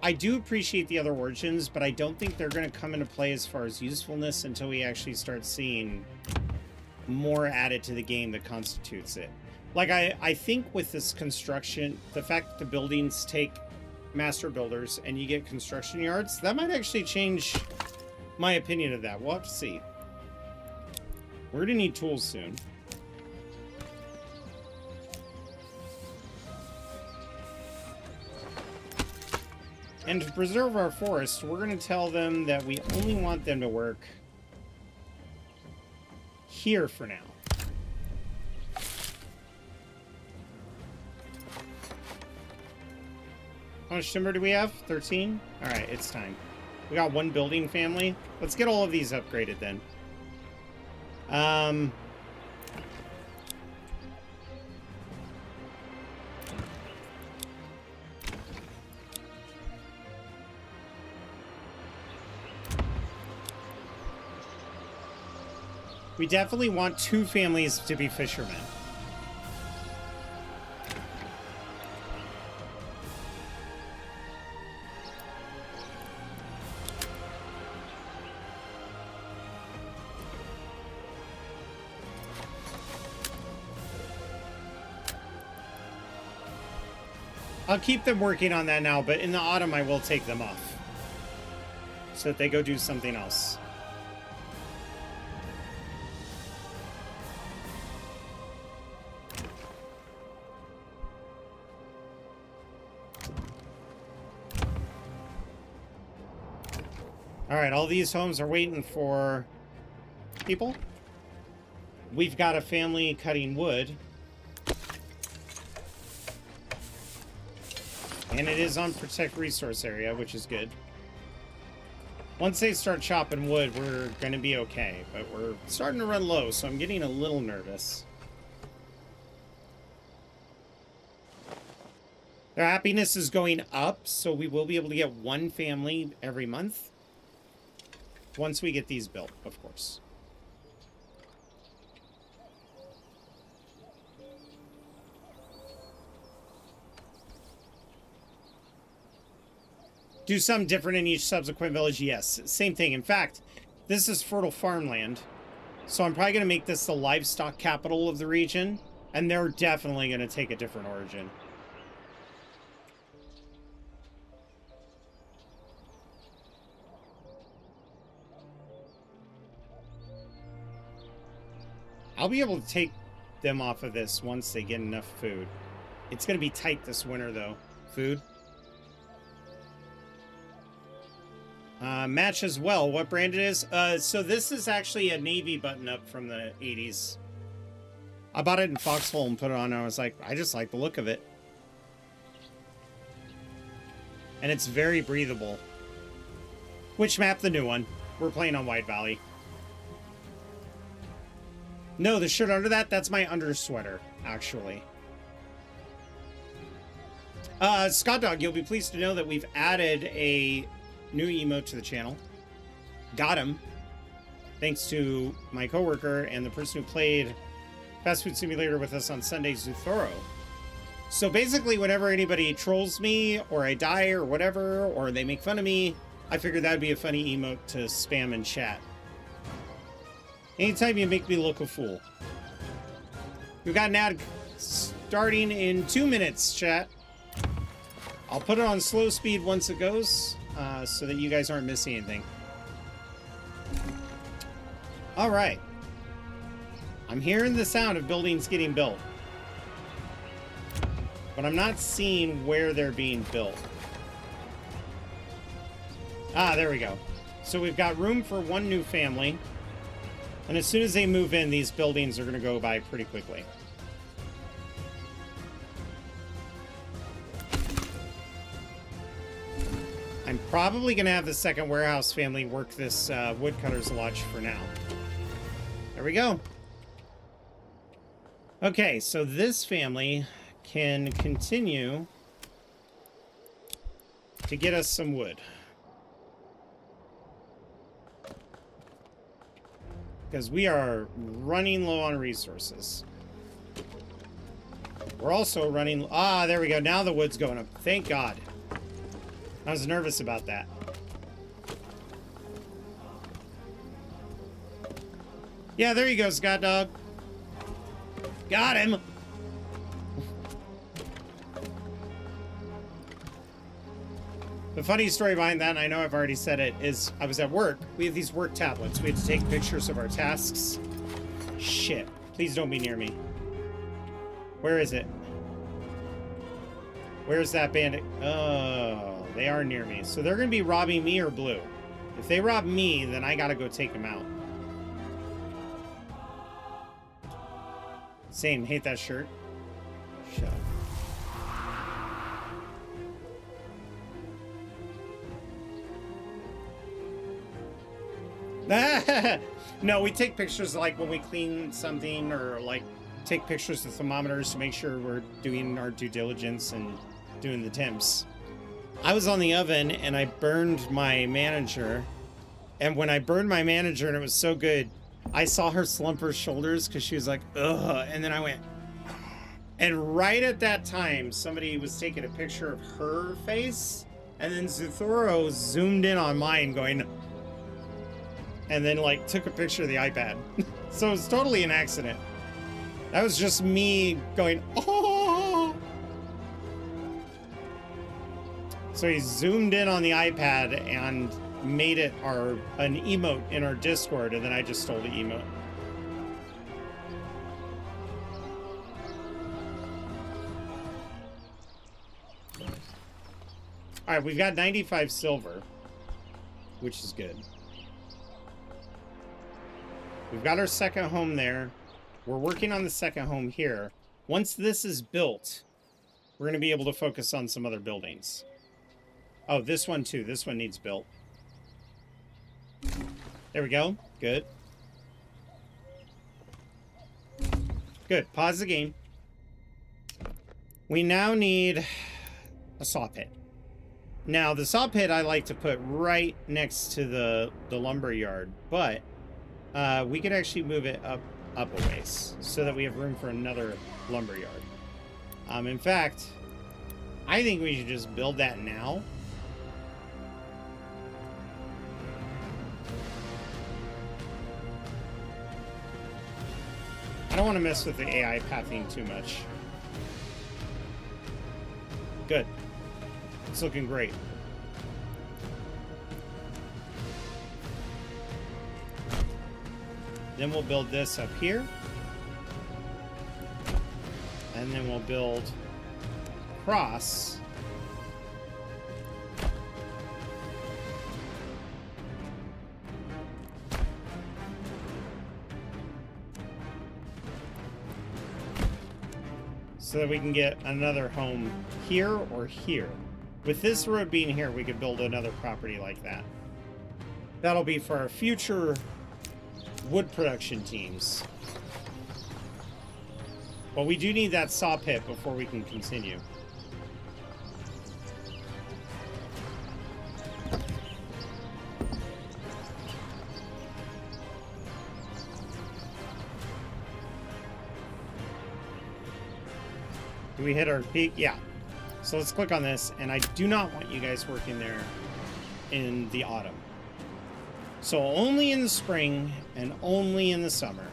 I do appreciate the other origins, but I don't think they're going to come into play as far as usefulness until we actually start seeing more added to the game that constitutes it. Like, I think with this construction, the fact that the buildings take master builders and you get construction yards, that might actually change my opinion of that. We'll have to see. We're going to need tools soon. And to preserve our forest, we're going to tell them that we only want them to work here for now. How much timber do we have? 13? Alright, it's time. We got one building family. Let's get all of these upgraded then. We definitely want 2 families to be fishermen. I'll keep them working on that now, but in the autumn I will take them off so that they go do something else. Alright, all these homes are waiting for people. We've got a family cutting wood. And it is on Protect Resource Area, which is good. Once they start chopping wood, we're going to be okay. But we're starting to run low, so I'm getting a little nervous. Their happiness is going up, so we will be able to get 1 family every month. Once we get these built, of course. Do something different in each subsequent village? Yes, same thing. In fact, this is fertile farmland. So I'm probably going to make this the livestock capital of the region. And they're definitely going to take a different origin. I'll be able to take them off of this once they get enough food. It's going to be tight this winter, though. Food. Match as well. What brand it is? So this is actually a navy button-up from the 80s. I bought it in Foxhole and put it on, and I was like, I just like the look of it. And it's very breathable. Which map? The new one. We're playing on White Valley. No, the shirt under that, that's my under sweater, actually. Scott Dog, you'll be pleased to know that we've added a new emote to the channel. Got him. Thanks to my coworker and the person who played Fast Food Simulator with us on Sunday, Zuthoro. So basically, whenever anybody trolls me, or I die, or whatever, or they make fun of me, I figured that'd be a funny emote to spam in chat. Anytime you make me look a fool. We've got an ad starting in 2 minutes, chat. I'll put it on slow speed once it goes, so that you guys aren't missing anything. All right. I'm hearing the sound of buildings getting built, but I'm not seeing where they're being built. Ah, there we go. So we've got room for one new family, and as soon as they move in, these buildings are going to go by pretty quickly. I'm probably going to have the second warehouse family work this woodcutter's lodge for now. There we go. Okay, so this family can continue to get us some wood. Because we are running low on resources. We're also running... Ah, there we go. Now the wood's going up. Thank God. I was nervous about that. Yeah, there you go, Scott Dog. Got him! The funny story behind that, and I know I've already said it, is I was at work. We have these work tablets. We had to take pictures of our tasks. Shit. Please don't be near me. Where is it? Where's that bandit? Oh, they are near me. So they're going to be robbing me or Blue. If they rob me, then I got to go take them out. Same. Hate that shirt. Shut up. No, we take pictures like when we clean something, or like take pictures of thermometers to make sure we're doing our due diligence and doing the temps. I was on the oven and I burned my manager, and when I burned my manager and it was so good, I saw her slump her shoulders because she was like, ugh, and then I went, and right at that time somebody was taking a picture of her face, and then Zuthoro zoomed in on mine going, and then like took a picture of the iPad. So it was totally an accident. That was just me going, oh. So he zoomed in on the iPad and made it an emote in our Discord, and then I just stole the emote. All right, we've got 95 silver, which is good. We've got our second home there. We're working on the second home here. Once this is built, we're going to be able to focus on some other buildings. Oh, this one too. This one needs built. There we go. Good. Good. Pause the game. We now need a saw pit. Now, the saw pit I like to put right next to the lumber yard, but we could actually move it up a ways so that we have room for another lumber yard. In fact, I think we should just build that now. I don't want to mess with the AI pathing too much. Good. It's looking great. Then we'll build this up here. And then we'll build across. So that we can get another home here or here. With this road being here, we could build another property like that. That'll be for our future wood production teams. But we do need that saw pit before we can continue. Do we hit our peak? Yeah. So let's click on this, and I do not want you guys working there in the autumn. So only in the spring and only in the summer,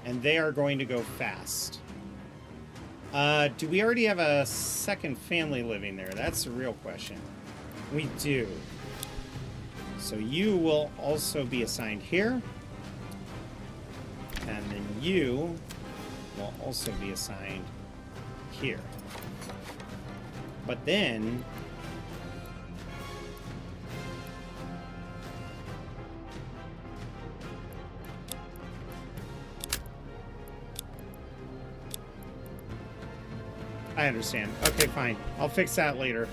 and they are going to go fast. Do we already have a second family living there? That's the real question. We do. So you will also be assigned here. And then you will also be assigned here. But then... I understand. Okay, fine. I'll fix that later.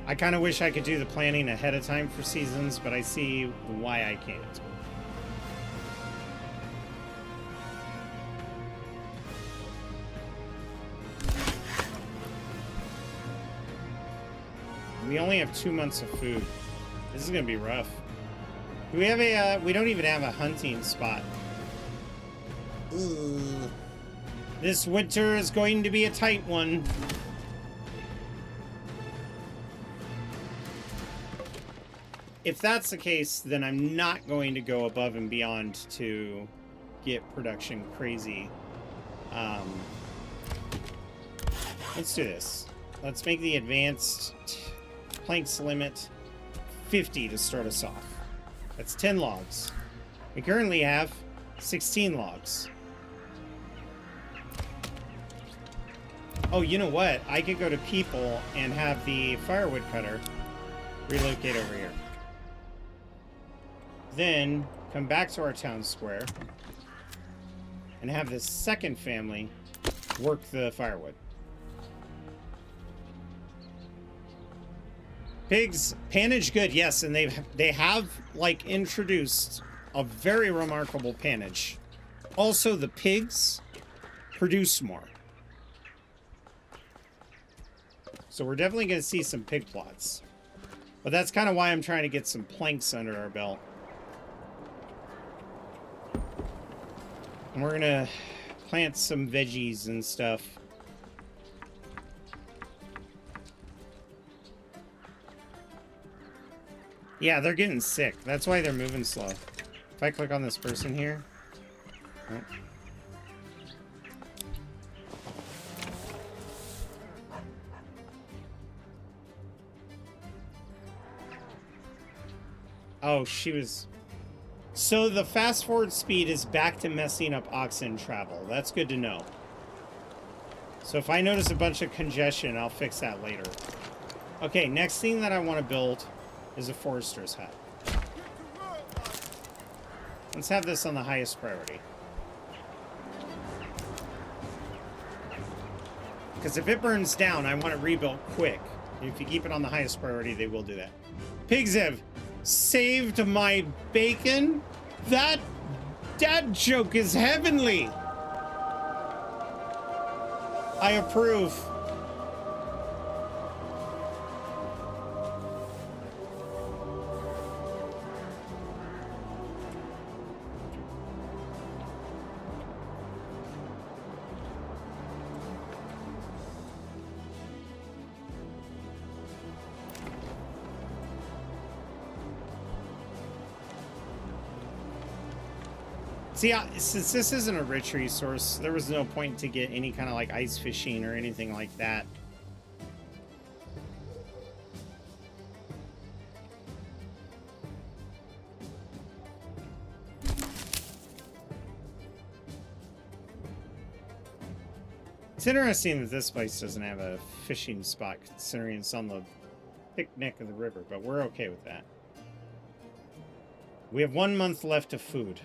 I kind of wish I could do the planning ahead of time for seasons, but I see why I can't. We only have 2 months of food. This is gonna be rough. Do we have a, we don't even have a hunting spot. Ugh. This winter is going to be a tight one. If that's the case, then I'm not going to go above and beyond to get production crazy. Let's do this. Let's make the advanced planks limit 50 to start us off. That's 10 logs. We currently have 16 logs. Oh, you know what? I could go to people and have the firewood cutter relocate over here. Then come back to our town square and have this second family work the firewood. Pigs, panage good, yes, and they have like introduced a very remarkable panage. Also, the pigs produce more. So we're definitely going to see some pig plots. But that's kind of why I'm trying to get some planks under our belt. And we're going to plant some veggies and stuff. Yeah, they're getting sick. That's why they're moving slow. If I click on this person here... Oh. Oh, she was... So the fast forward speed is back to messing up oxen travel. That's good to know. So if I notice a bunch of congestion, I'll fix that later. Okay, next thing that I want to build is a forester's hut. Let's have this on the highest priority. Because if it burns down, I want it rebuilt quick. If you keep it on the highest priority, they will do that. Pigs have saved my bacon? That joke is heavenly! I approve. See, since this isn't a rich resource, there was no point to get any kind of like ice fishing or anything like that. It's interesting that this place doesn't have a fishing spot, considering it's on the thick neck of the river, but we're okay with that. We have 1 month left of food.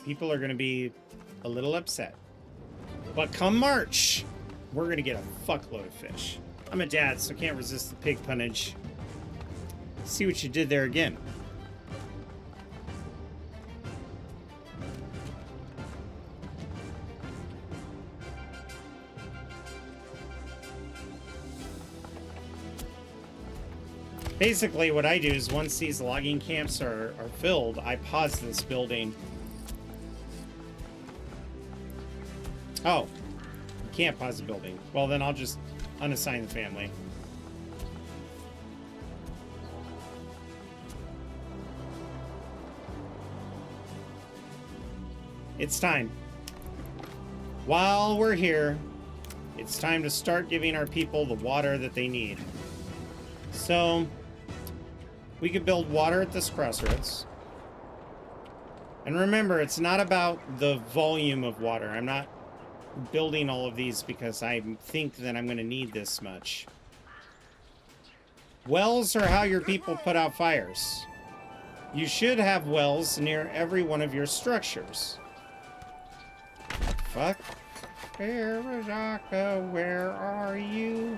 People are going to be a little upset. But come March, we're going to get a fuckload of fish. I'm a dad, so can't resist the pig punnage. See what you did there again. Basically, what I do is once these logging camps are filled, I pause this building. Oh, you can't pause the building. Well, then I'll just unassign the family. It's time. While we're here, it's time to start giving our people the water that they need. So, we could build water at this crossroads. And remember, it's not about the volume of water. I'm not building all of these because I think that I'm going to need this much. Wells are how your people put out fires. You should have wells near every one of your structures. Fuck. Arizaka, where are you?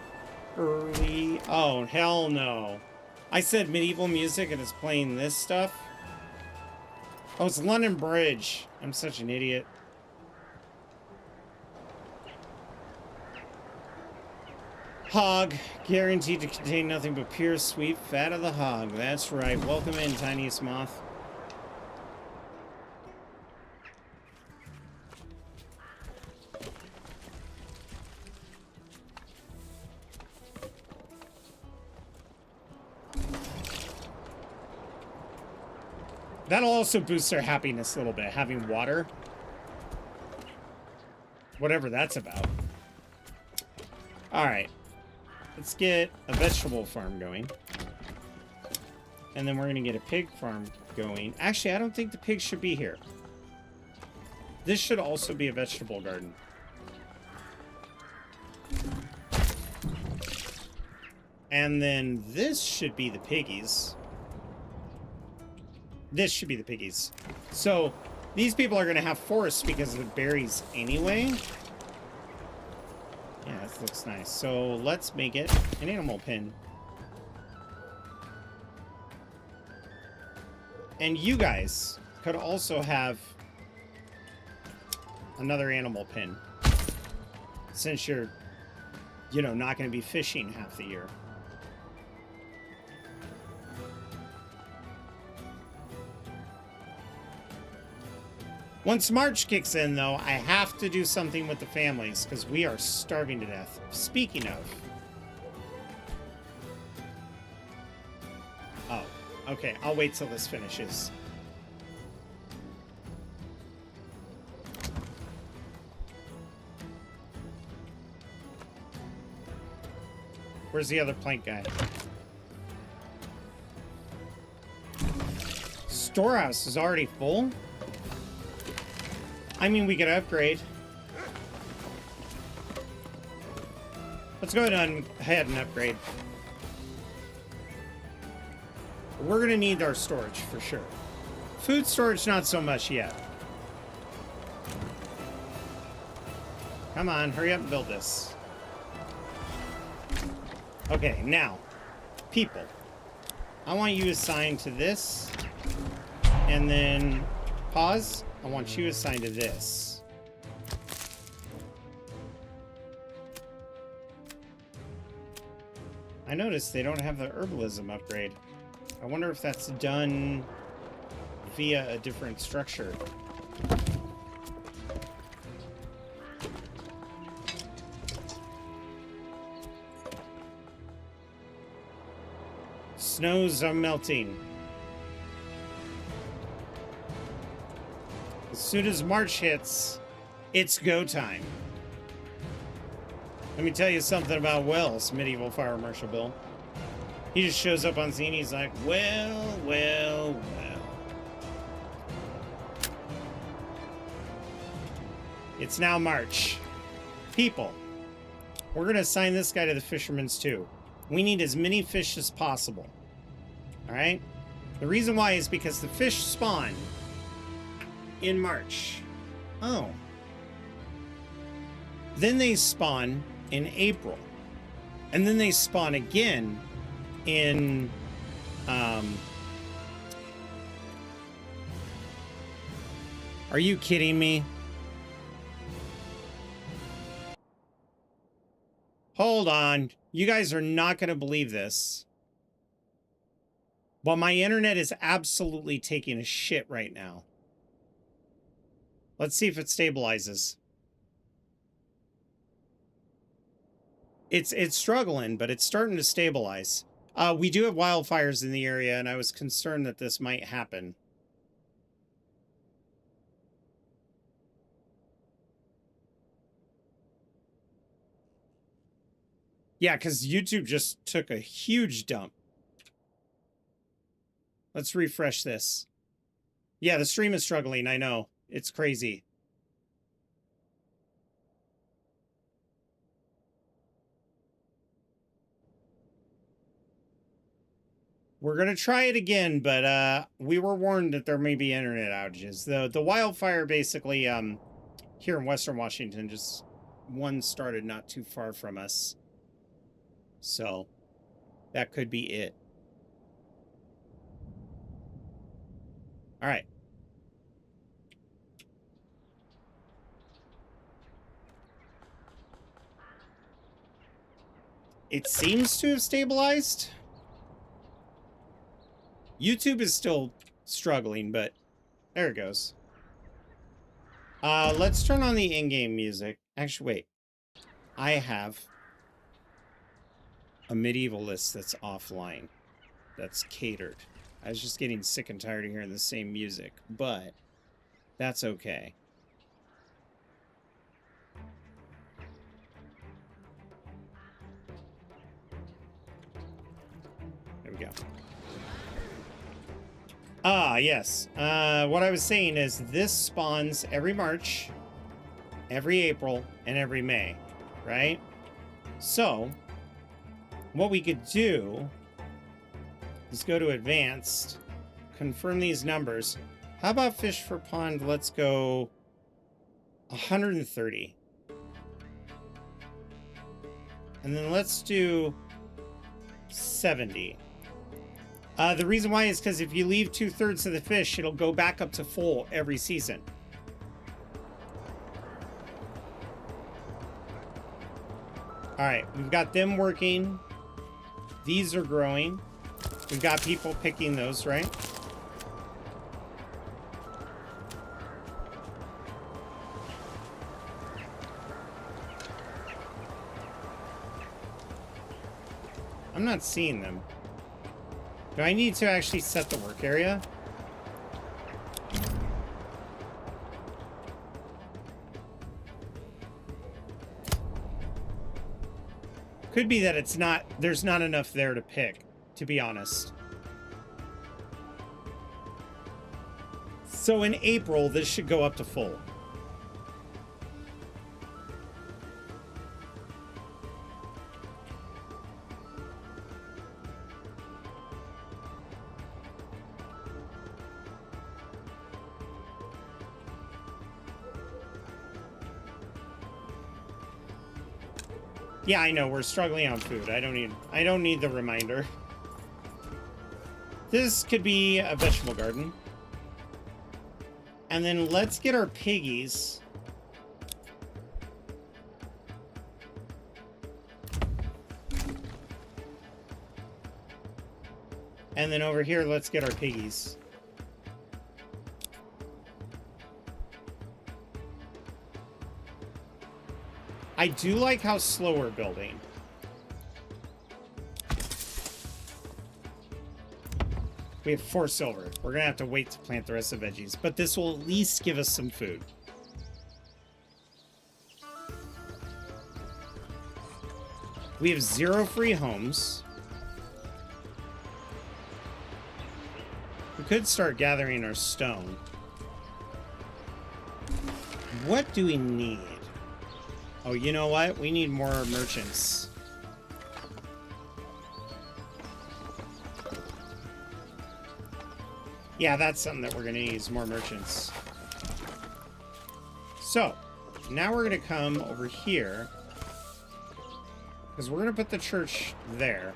Early. Oh, hell no. I said medieval music and it's playing this stuff. Oh, it's London Bridge. I'm such an idiot. Hog, guaranteed to contain nothing but pure sweet fat of the hog. That's right. Welcome in, tiniest moth. That'll also boost their happiness a little bit, having water. Whatever that's about. Alright. Let's get a vegetable farm going. And then we're going to get a pig farm going. Actually, I don't think the pigs should be here. This should also be a vegetable garden. And then this should be the piggies. This should be the piggies. So, these people are going to have forests because of the berries anyway. Yeah, this looks nice. So, let's make it an animal pen. And you guys could also have another animal pen. Since you're, you know, not going to be fishing half the year. Once March kicks in, though, I have to do something with the families, because we are starving to death. Speaking of... Oh, okay. I'll wait till this finishes. Where's the other plank guy? Storehouse is already full? I mean, we could upgrade. Let's go ahead and upgrade. We're gonna need our storage for sure. Food storage, not so much yet. Come on, hurry up and build this. Okay, now, people. I want you assigned to this. And then pause. I want you assigned to this. I noticed they don't have the herbalism upgrade. I wonder if that's done via a different structure. Snows are melting. As soon as March hits, it's go time. Let me tell you something about Wells, medieval fire marshal Bill. He just shows up on scene, he's like, well, well, well. It's now March. People, we're going to assign this guy to the fishermen's too. We need as many fish as possible. Alright? The reason why is because the fish spawn in March. Oh. Then they spawn in April. And then they spawn again in Are you kidding me? Hold on. You guys are not going to believe this. But my internet is absolutely taking a shit right now. Let's see if it stabilizes. It's struggling, but it's starting to stabilize. We do have wildfires in the area, and I was concerned that this might happen. Yeah, because YouTube just took a huge dump. Let's refresh this. Yeah, the stream is struggling, I know. It's crazy. We're going to try it again, but we were warned that there may be internet outages. The wildfire basically, here in Western Washington, just one started not too far from us. So, that could be it. All right. It seems to have stabilized. YouTube is still struggling, but there it goes. Let's turn on the in-game music. Actually, wait. I have a medieval list that's offline. That's catered. I was just getting sick and tired of hearing the same music, but that's okay. There we go. Ah, yes. What I was saying is this spawns every March, every April, and every May, right? So, what we could do is go to advanced, confirm these numbers. How about fish for pond? Let's go 130. And then let's do 70. The reason why is because if you leave 2/3 of the fish, it'll go back up to full every season. All right, we've got them working. These are growing. We've got people picking those, right? I'm not seeing them. Do I need to actually set the work area? Could be that it's not, there's not enough there to pick, to be honest. So in April, this should go up to full. Yeah, I know, we're struggling on food. I don't need the reminder. This could be a vegetable garden. And then let's get our piggies. And then over here, let's get our piggies. I do like how slow we're building. We have 4 silver. We're gonna have to wait to plant the rest of the veggies, but this will at least give us some food. We have 0 free homes. We could start gathering our stone. What do we need? Oh, you know what? We need more merchants. Yeah, that's something that we're going to need is more merchants. So, now we're going to come over here. Because we're going to put the church there.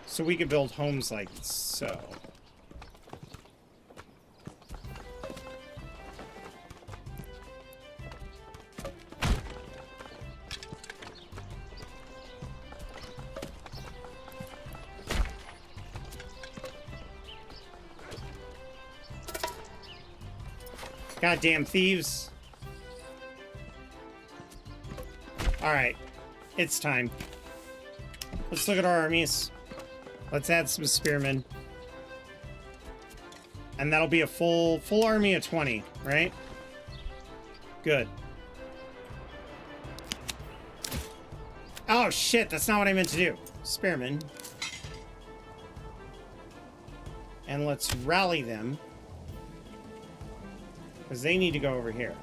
So we could build homes like so. Goddamn thieves. Alright. It's time. Let's look at our armies. Let's add some spearmen. And that'll be a full army of 20, right? Good. Oh shit, that's not what I meant to do. Spearman. And let's rally them. Because they need to go over here.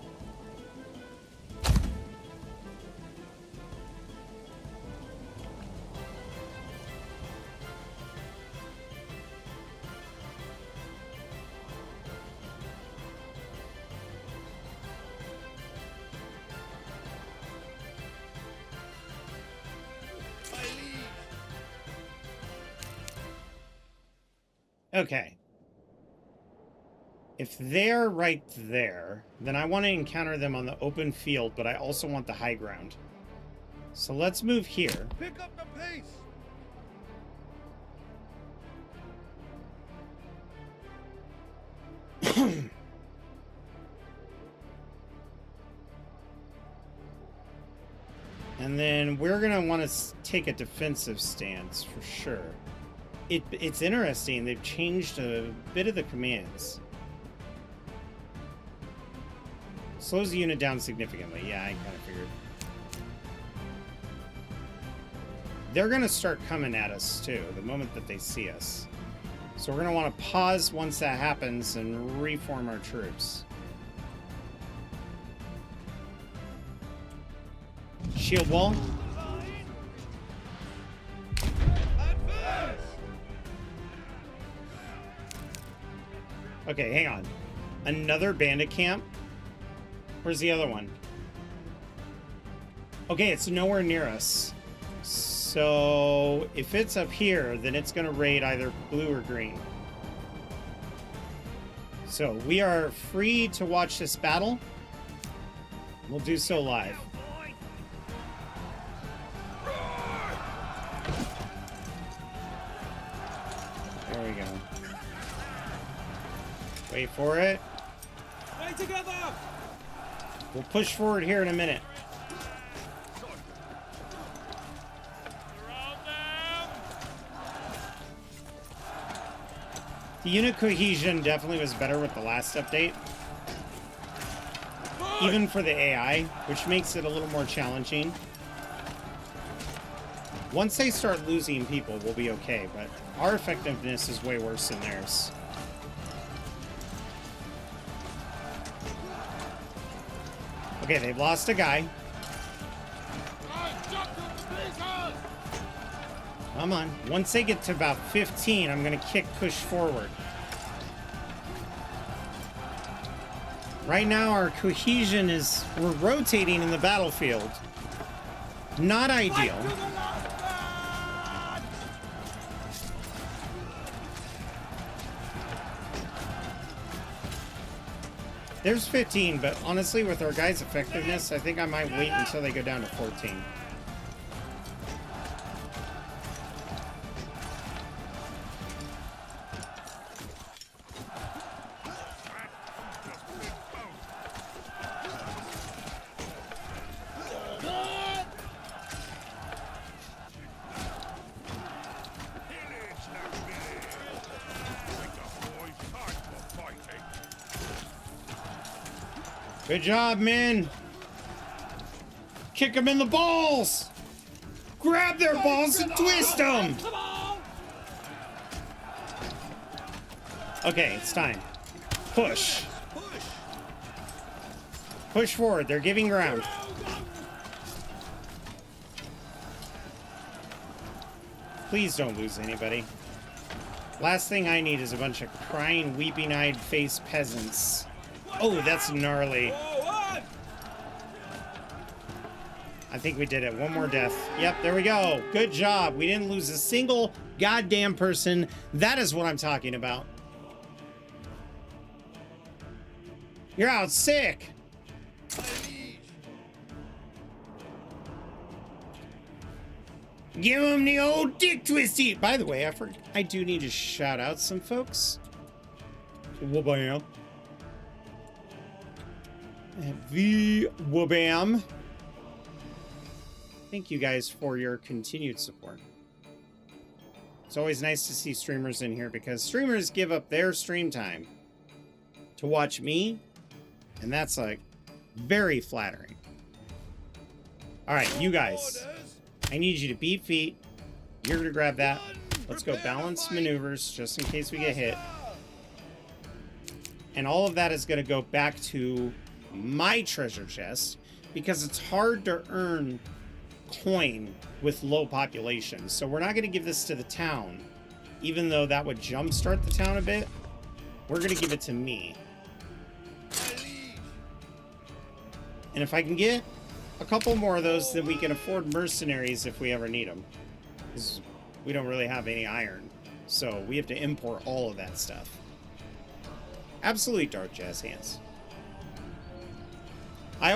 Okay. If they're right there, then I want to encounter them on the open field, but I also want the high ground. So let's move here. Pick up the pace. And then we're going to want to take a defensive stance for sure. It's interesting. They've changed a bit of the commands. Slows the unit down significantly. Yeah, I kind of figured. They're going to start coming at us, too, the moment that they see us. So we're going to want to pause once that happens and reform our troops. Shield wall. Okay, hang on. Another bandit camp? Where's the other one? Okay, it's nowhere near us. So if it's up here, then it's going to raid either blue or green. So we are free to watch this battle. We'll do so live. There we go. Wait for it. Stay together. We'll push forward here in a minute. The unit cohesion definitely was better with the last update. Even for the AI, which makes it a little more challenging. Once they start losing people, we'll be okay, but our effectiveness is way worse than theirs. Okay, they've lost a guy. Come on. Once they get to about 15, I'm going to kick push forward. Right now, our cohesion is... we're rotating in the battlefield. Not ideal. There's 15, but honestly, with our guys' effectiveness, I think I might wait until they go down to 14. Good job, men. Kick them in the balls. Grab their balls and twist them. Okay, it's time. Push. Push forward. They're giving ground. Please don't lose anybody. Last thing I need is a bunch of crying, weeping-eyed face peasants. Oh, that's gnarly. I think we did it. One more death. Yep, there we go. Good job. We didn't lose a single goddamn person. That is what I'm talking about. You're out sick. Give him the old dick twisty. By the way, I do need to shout out some folks. Wabam. The Wabam. Thank you guys for your continued support. It's always nice to see streamers in here because streamers give up their stream time to watch me, and that's like very flattering. All right, you guys. I need you to beat feet. You're gonna grab that. Let's go balance maneuvers just in case we get hit. And all of that is gonna go back to my treasure chest because it's hard to earn coin with low population. So we're not gonna give this to the town, even though that would jumpstart the town a bit. We're gonna give it to me. And if I can get a couple more of those, then we can afford mercenaries if we ever need them. Because we don't really have any iron. So we have to import all of that stuff. Absolutely dark jazz hands. I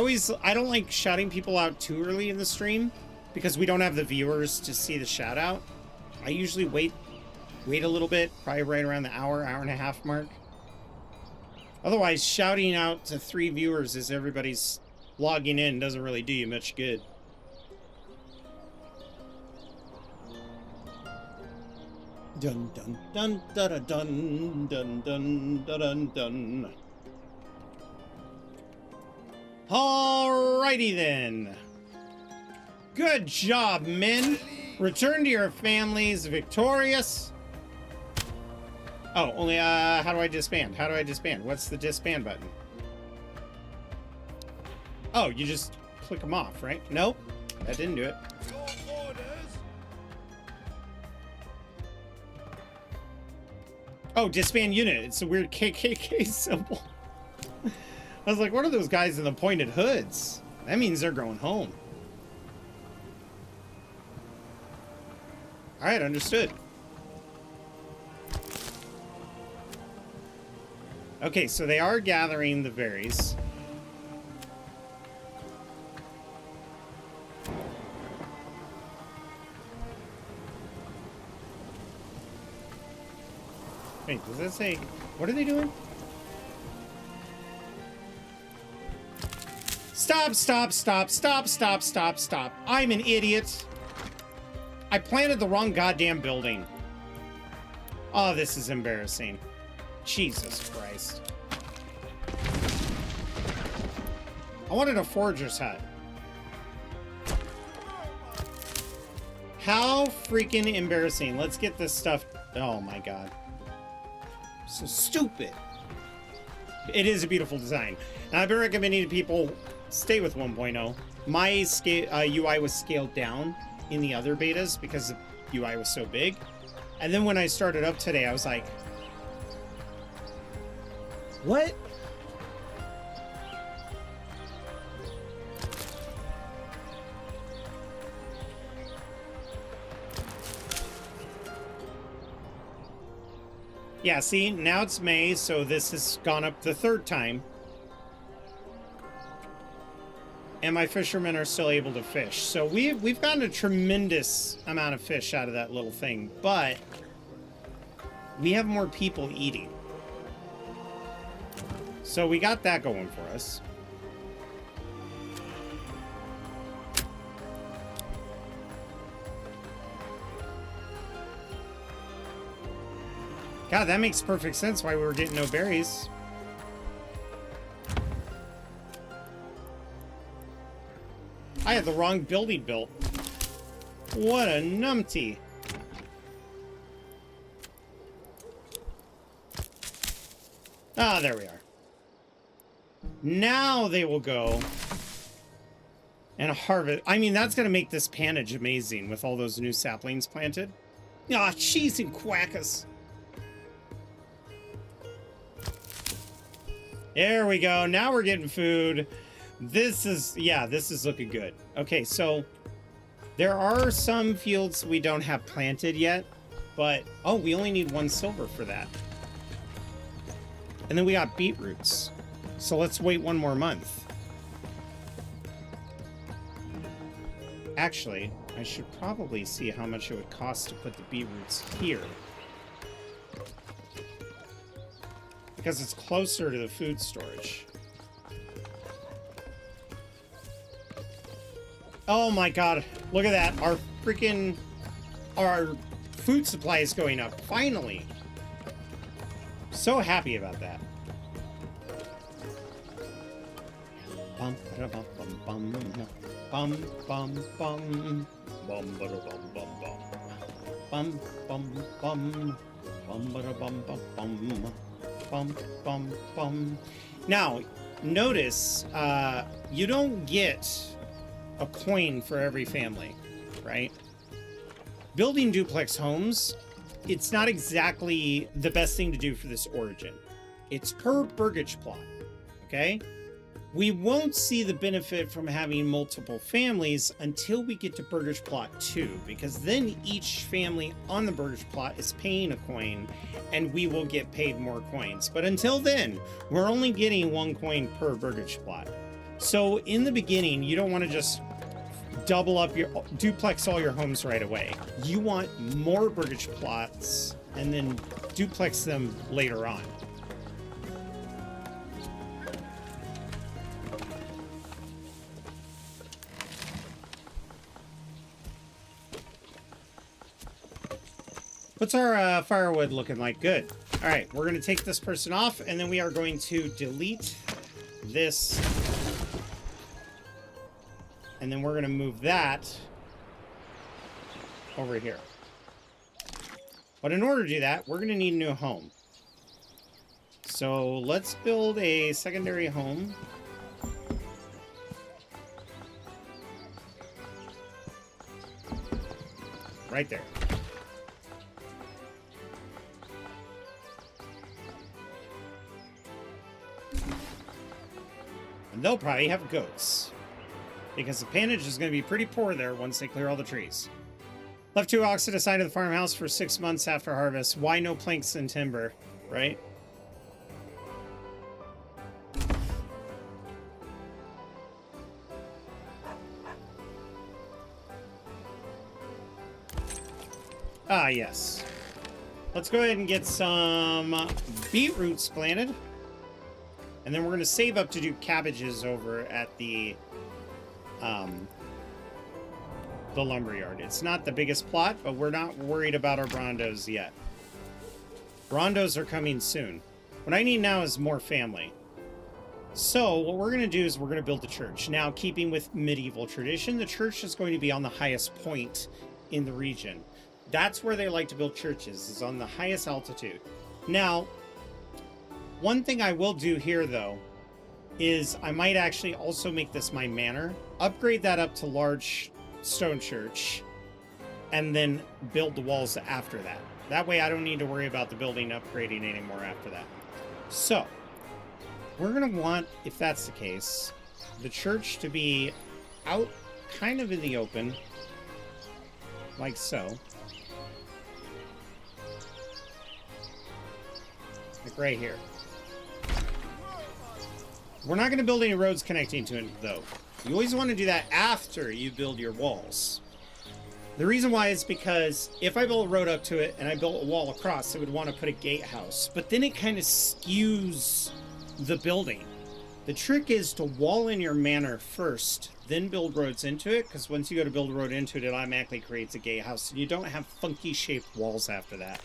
don't like shouting people out too early in the stream because we don't have the viewers to see the shout out. I usually wait a little bit, probably right around the hour and a half mark. Otherwise, shouting out to 3 viewers as everybody's logging in doesn't really do you much good. Dun dun dun dun dun dun dun dun dun dun. Alrighty then. Good job, men. Return to your families victorious. Oh, only how do I disband? How do I disband? What's the disband button? Oh, you just click them off, right? Nope, that didn't do it. Oh, disband unit. It's a weird KKK symbol. I was like, what are those guys in the pointed hoods? That means they're going home. All right, understood. Okay, so they are gathering the berries. Wait, does that say... What are they doing? Stop, stop, stop, stop, stop, stop, stop. I'm an idiot. I planted the wrong goddamn building. Oh, this is embarrassing. Jesus Christ. I wanted a forger's hut. How freaking embarrassing. Let's get this stuff... Oh my god. So stupid. It is a beautiful design. And I've been recommending to people stay with 1.0. My scale, UI was scaled down in the other betas because the UI was so big. And then when I started up today, I was like, what? Yeah, see, now it's May, so this has gone up the 3rd time. And my fishermen are still able to fish. So we've gotten a tremendous amount of fish out of that little thing, but we have more people eating. So we got that going for us. God, that makes perfect sense why we were getting no berries. I had the wrong building built. What a numpty. Ah, there we are. Now they will go and harvest. I mean, that's going to make this panage amazing with all those new saplings planted. Ah, cheese and quackers. There we go. Now we're getting food. This is, yeah, this is looking good. Okay, so there are some fields we don't have planted yet, but, oh, we only need 1 silver for that. And then we got beetroots. So let's wait 1 more month. Actually, I should probably see how much it would cost to put the beetroots here. Because it's closer to the food storage. Oh my god, look at that. Our food supply is going up, finally. So happy about that. Bum, bum, bum, bum, bum, bum, bum. Bum ba bum bum bum. Bum bum bum. Bum ba bum bum bum. Bum bum bum. Now, notice you don't get a coin for every family, right? Building duplex homes, it's not exactly the best thing to do for this origin. It's per burgage plot, okay? We won't see the benefit from having multiple families until we get to burgage plot 2, because then each family on the burgage plot is paying a coin, and we will get paid more coins. But until then, we're only getting 1 coin per burgage plot. So in the beginning, you don't want to just double up your duplex all your homes right away. You want more burgage plots and then duplex them later on. What's our firewood looking like? Good. All right, we're going to take this person off, and then we are going to delete this. And then we're going to move that over here. But in order to do that, we're going to need a new home. So let's build a secondary home. Right there. And they'll probably have goats, because the panage is going to be pretty poor there once they clear all the trees. Left 2 oxen aside of the farmhouse for 6 months after harvest. Why no planks and timber, right? Ah, yes. Let's go ahead and get some beetroots planted. And then we're going to save up to do cabbages over at the lumberyard. It's not the biggest plot, but we're not worried about our Brondos yet. Brondos are coming soon. What I need now is more family. So what we're going to do is we're going to build a church. Now, keeping with medieval tradition, the church is going to be on the highest point in the region. That's where they like to build churches, is on the highest altitude. Now, one thing I will do here, though, is I might actually also make this my manor, upgrade that up to large stone church, and then build the walls after that. That way I don't need to worry about the building upgrading anymore after that. So, we're going to want, if that's the case, the church to be out kind of in the open, like so. Like right here. We're not going to build any roads connecting to it, though. You always want to do that after you build your walls. The reason why is because if I built a road up to it and I built a wall across, I would want to put a gatehouse. But then it kind of skews the building. The trick is to wall in your manor first, then build roads into it, because once you go to build a road into it, it automatically creates a gatehouse, and you don't have funky shaped walls after that.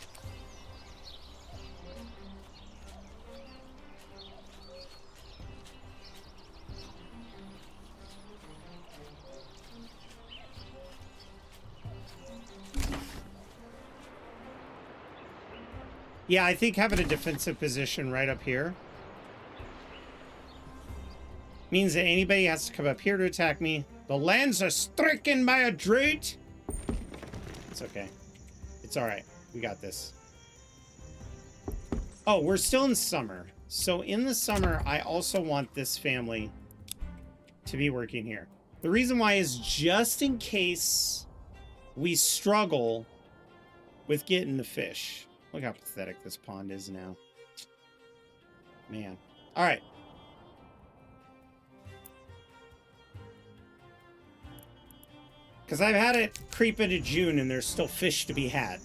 Yeah, I think having a defensive position right up here means that anybody has to come up here to attack me. The lands are stricken by a drought. It's okay. It's all right. We got this. Oh, we're still in summer. So in the summer, I also want this family to be working here. The reason why is just in case we struggle with getting the fish. Look how pathetic this pond is now. Man. All right. Because I've had it creep into June and there's still fish to be had.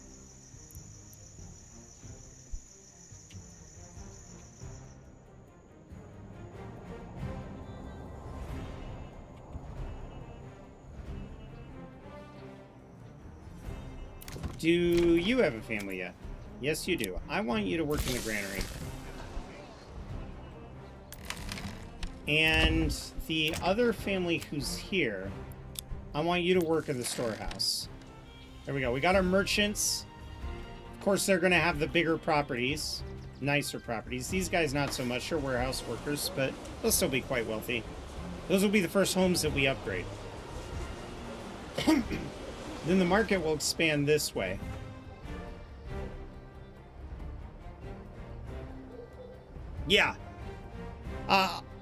Do you have a family yet? Yes, you do. I want you to work in the granary. And the other family who's here, I want you to work in the storehouse. There we go. We got our merchants. Of course, they're going to have the bigger properties. Nicer properties. These guys, not so much. They're warehouse workers, but they'll still be quite wealthy. Those will be the first homes that we upgrade. Then the market will expand this way. Yeah.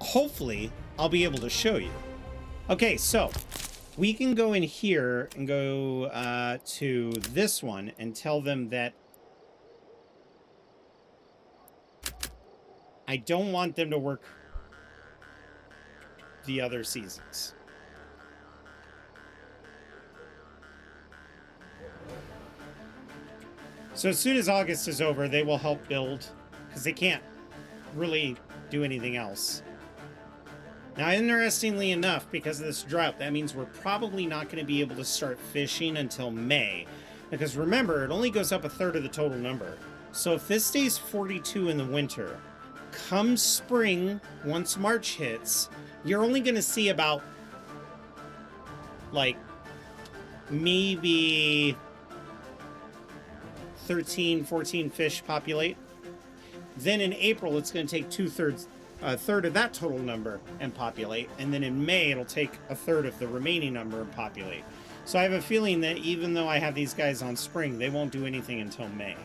Hopefully, I'll be able to show you. Okay, so we can go in here and go to this one and tell them that I don't want them to work the other seasons. So as soon as August is over, they will help build, because they can't really do anything else. Now, interestingly enough, because of this drought, that means we're probably not going to be able to start fishing until May. Because remember, it only goes up a third of the total number. So if this stays 42 in the winter, come spring, once March hits, you're only going to see about, like, maybe 13, 14 fish populate. Then in April, it's going to take a third of that total number and populate. And then in May, it'll take a third of the remaining number and populate. So I have a feeling that even though I have these guys on spring, they won't do anything until May.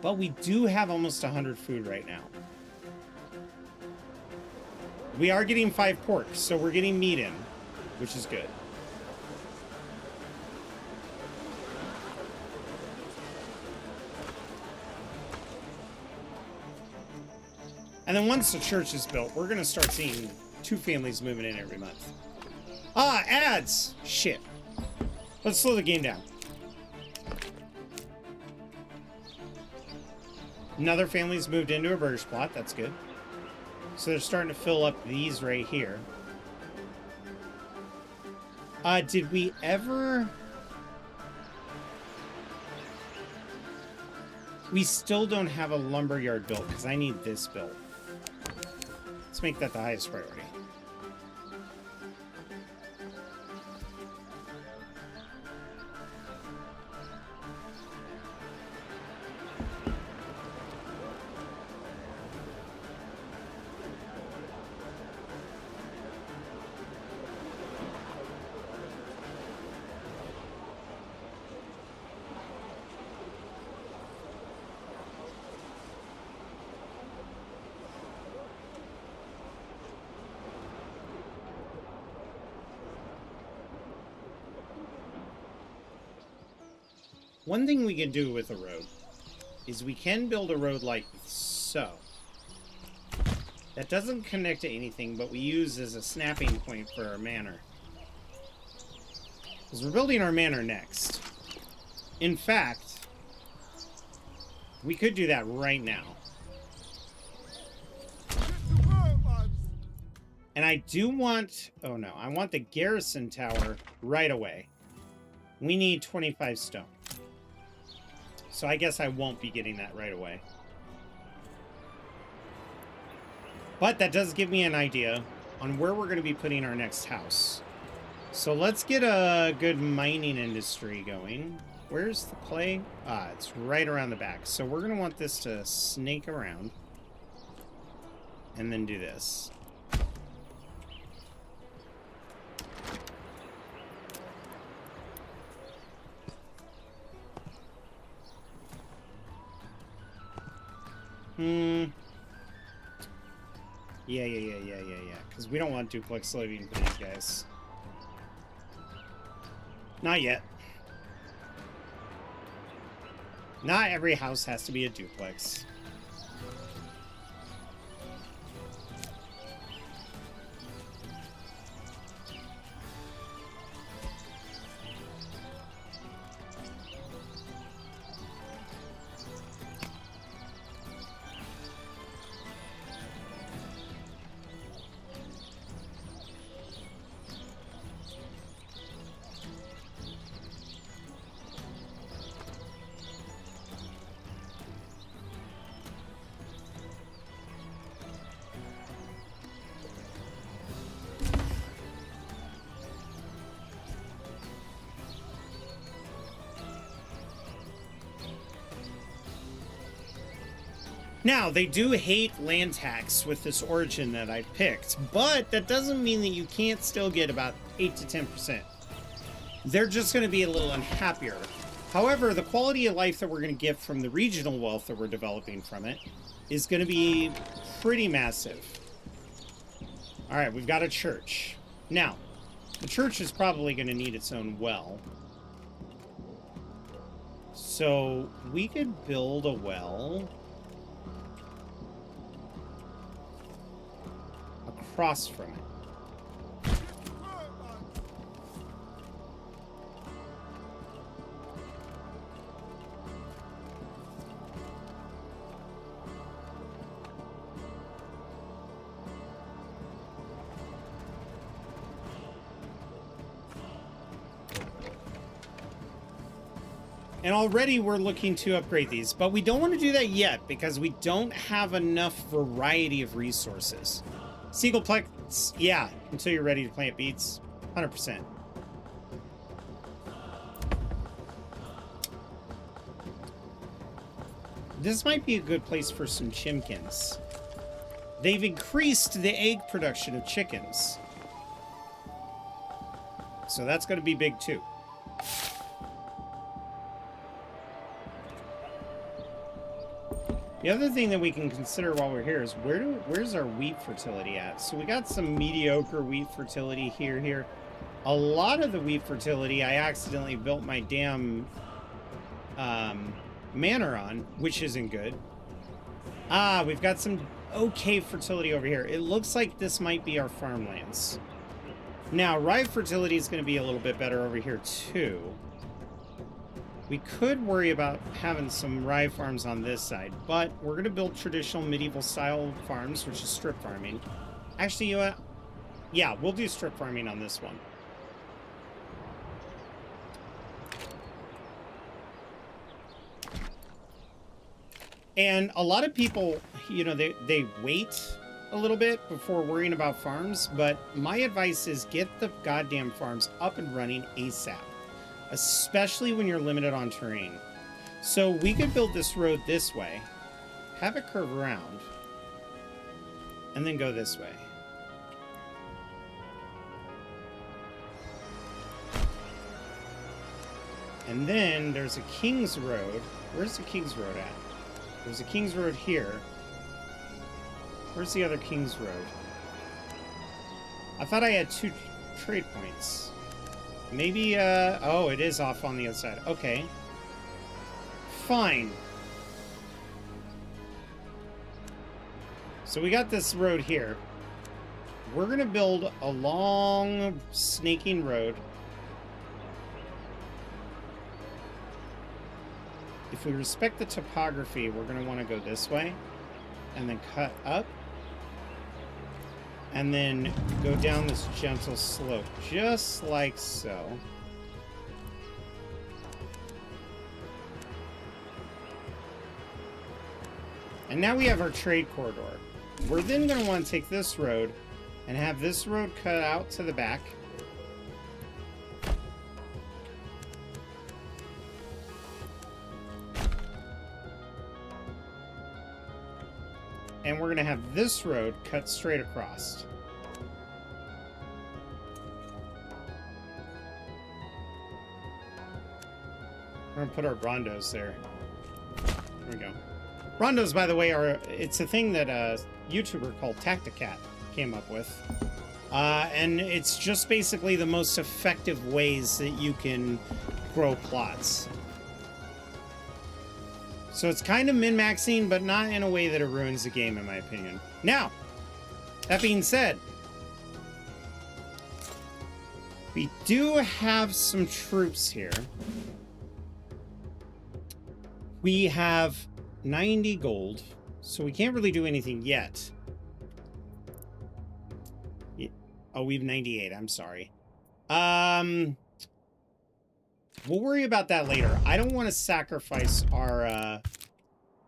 But we do have almost 100 food right now. We are getting 5 pork, so we're getting meat in, which is good. And then once the church is built, we're going to start seeing 2 families moving in every month. Ah, ads! Shit. Let's slow the game down. Another family's moved into a burgers plot. That's good. So they're starting to fill up these right here. Did we ever... We still don't have a lumberyard built, because I need this built. Let's make that the highest priority. One thing we can do with a road is we can build a road like so. That doesn't connect to anything, but we use as a snapping point for our manor. Because we're building our manor next. In fact, we could do that right now. And I do want... Oh no, I want the garrison tower right away. We need 25 stone. So I guess I won't be getting that right away. But that does give me an idea on where we're going to be putting our next house. So let's get a good mining industry going. Where's the clay? Ah, it's right around the back. So we're going to want this to snake around. And then do this. Yeah. Because we don't want duplex living for these guys. Not yet. Not every house has to be a duplex. Now, they do hate land tax with this origin that I picked, but that doesn't mean that you can't still get about 8 to 10%. They're just going to be a little unhappier. However, the quality of life that we're going to get from the regional wealth that we're developing from it is going to be pretty massive. All right, we've got a church. Now, the church is probably going to need its own well. So we could build a well across from it. And already we're looking to upgrade these, but we don't want to do that yet because we don't have enough variety of resources. Seagulplex, yeah, until you're ready to plant beets, 100%. This might be a good place for some chimkins. They've increased the egg production of chickens. So that's going to be big too. The other thing that we can consider while we're here is where's our wheat fertility at? So we got some mediocre wheat fertility here. A lot of the wheat fertility I accidentally built my damn manor on, which isn't good. Ah, we've got some okay fertility over here. It looks like this might be our farmlands. Now, rye fertility is going to be a little bit better over here too. We could worry about having some rye farms on this side, but we're going to build traditional medieval style farms, which is strip farming. Actually, you know what? Yeah, we'll do strip farming on this one. And a lot of people, you know, they wait a little bit before worrying about farms, but my advice is get the goddamn farms up and running ASAP. Especially when you're limited on terrain. So we could build this road this way, have it curve around, and then go this way. And then there's a King's Road. Where's the King's Road at? There's a King's Road here. Where's the other King's Road? I thought I had 2 trade points. Maybe, oh, it is off on the other side. Okay. Fine. So we got this road here. We're going to build a long, snaking road. If we respect the topography, we're going to want to go this way. And then cut up. And then go down this gentle slope, just like so. And now we have our trade corridor. We're then going to want to take this road and have this road cut out to the back. And we're going to have this road cut straight across. We're going to put our rondos there. There we go. Rondos, by the way, it's a thing that a YouTuber called Tacticat came up with. And it's just basically the most effective ways that you can grow plots. So it's kind of min-maxing, but not in a way that it ruins the game, in my opinion. Now, that being said, we do have some troops here. We have 90 gold, so we can't really do anything yet. Oh, we have 98, I'm sorry. We'll worry about that later. I don't want to sacrifice our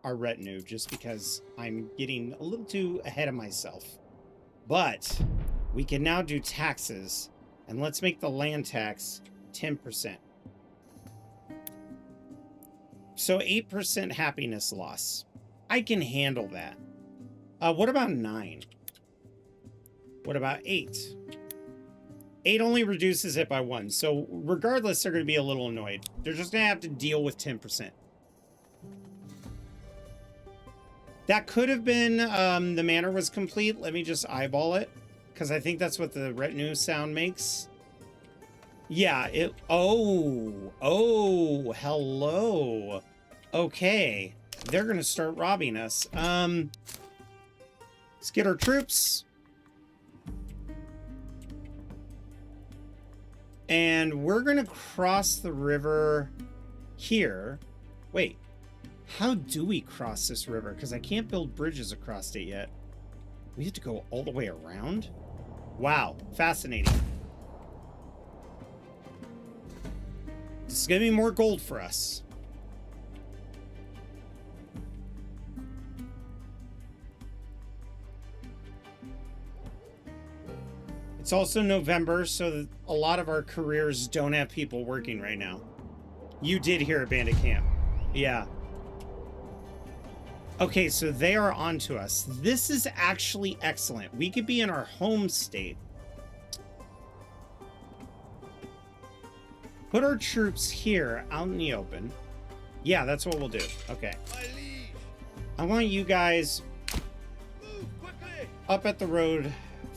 retinue just because I'm getting a little too ahead of myself. But we can now do taxes, and let's make the land tax 10%. So 8% happiness loss. I can handle that. What about 9? What about 8? 8 only reduces it by 1. So regardless, they're going to be a little annoyed. They're just going to have to deal with 10%. That could have been the manor was complete. Let me just eyeball it, because I think that's what the retinue sound makes. Yeah, it... Oh, hello. Okay, they're going to start robbing us. Let's get our troops. And we're going to cross the river here. Wait. How do we cross this river? Because I can't build bridges across it yet. We have to go all the way around? Wow. Fascinating. This is going to be more gold for us. It's also November, so a lot of our careers don't have people working right now. You did hear a bandit camp. Yeah. Okay, so they are onto us. This is actually excellent. We could be in our home state. Put our troops here out in the open. Yeah, that's what we'll do. Okay. I want you guys up at the road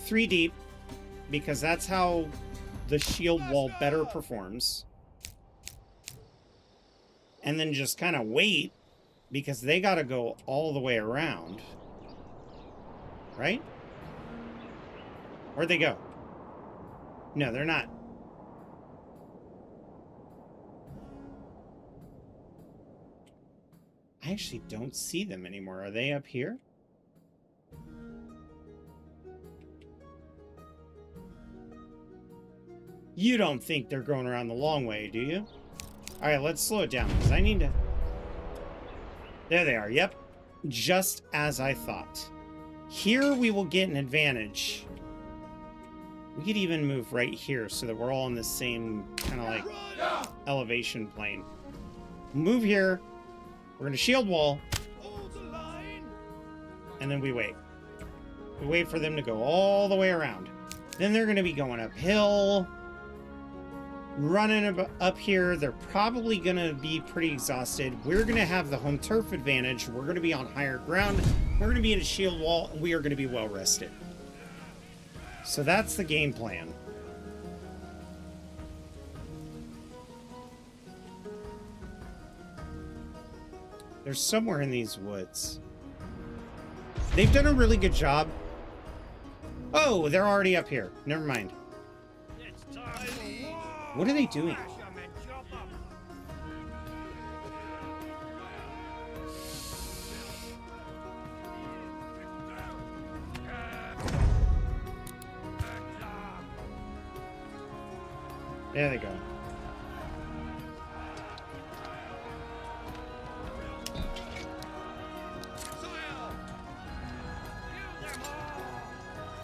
3 deep, because that's how the shield wall better performs. And then just kind of wait, because they got to go all the way around. Right? Where'd they go? No, they're not. I actually don't see them anymore. Are they up here? You don't think they're going around the long way, do you? All right, let's slow it down, because I need to... There they are. Yep. Just as I thought. Here we will get an advantage. We could even move right here so that we're all on the same kind of like elevation plane. Move here. We're going to shield wall. And then we wait. We wait for them to go all the way around. Then they're going to be going uphill. Running up here. They're probably going to be pretty exhausted. We're going to have the home turf advantage. We're going to be on higher ground. We're going to be in a shield wall, and we are going to be well rested. So that's the game plan. They're somewhere in these woods. They've done a really good job. Oh, they're already up here. Never mind. What are they doing? There they go.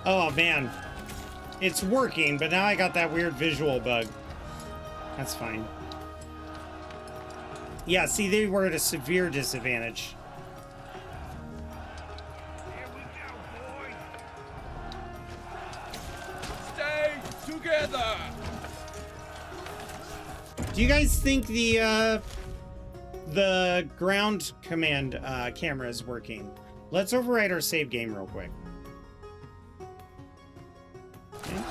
Oh man, it's working, but now I got that weird visual bug. That's fine. Yeah, see, they were at a severe disadvantage. Here we go, boy. Stay together. Do you guys think the ground command camera is working? Let's override our save game real quick. Okay.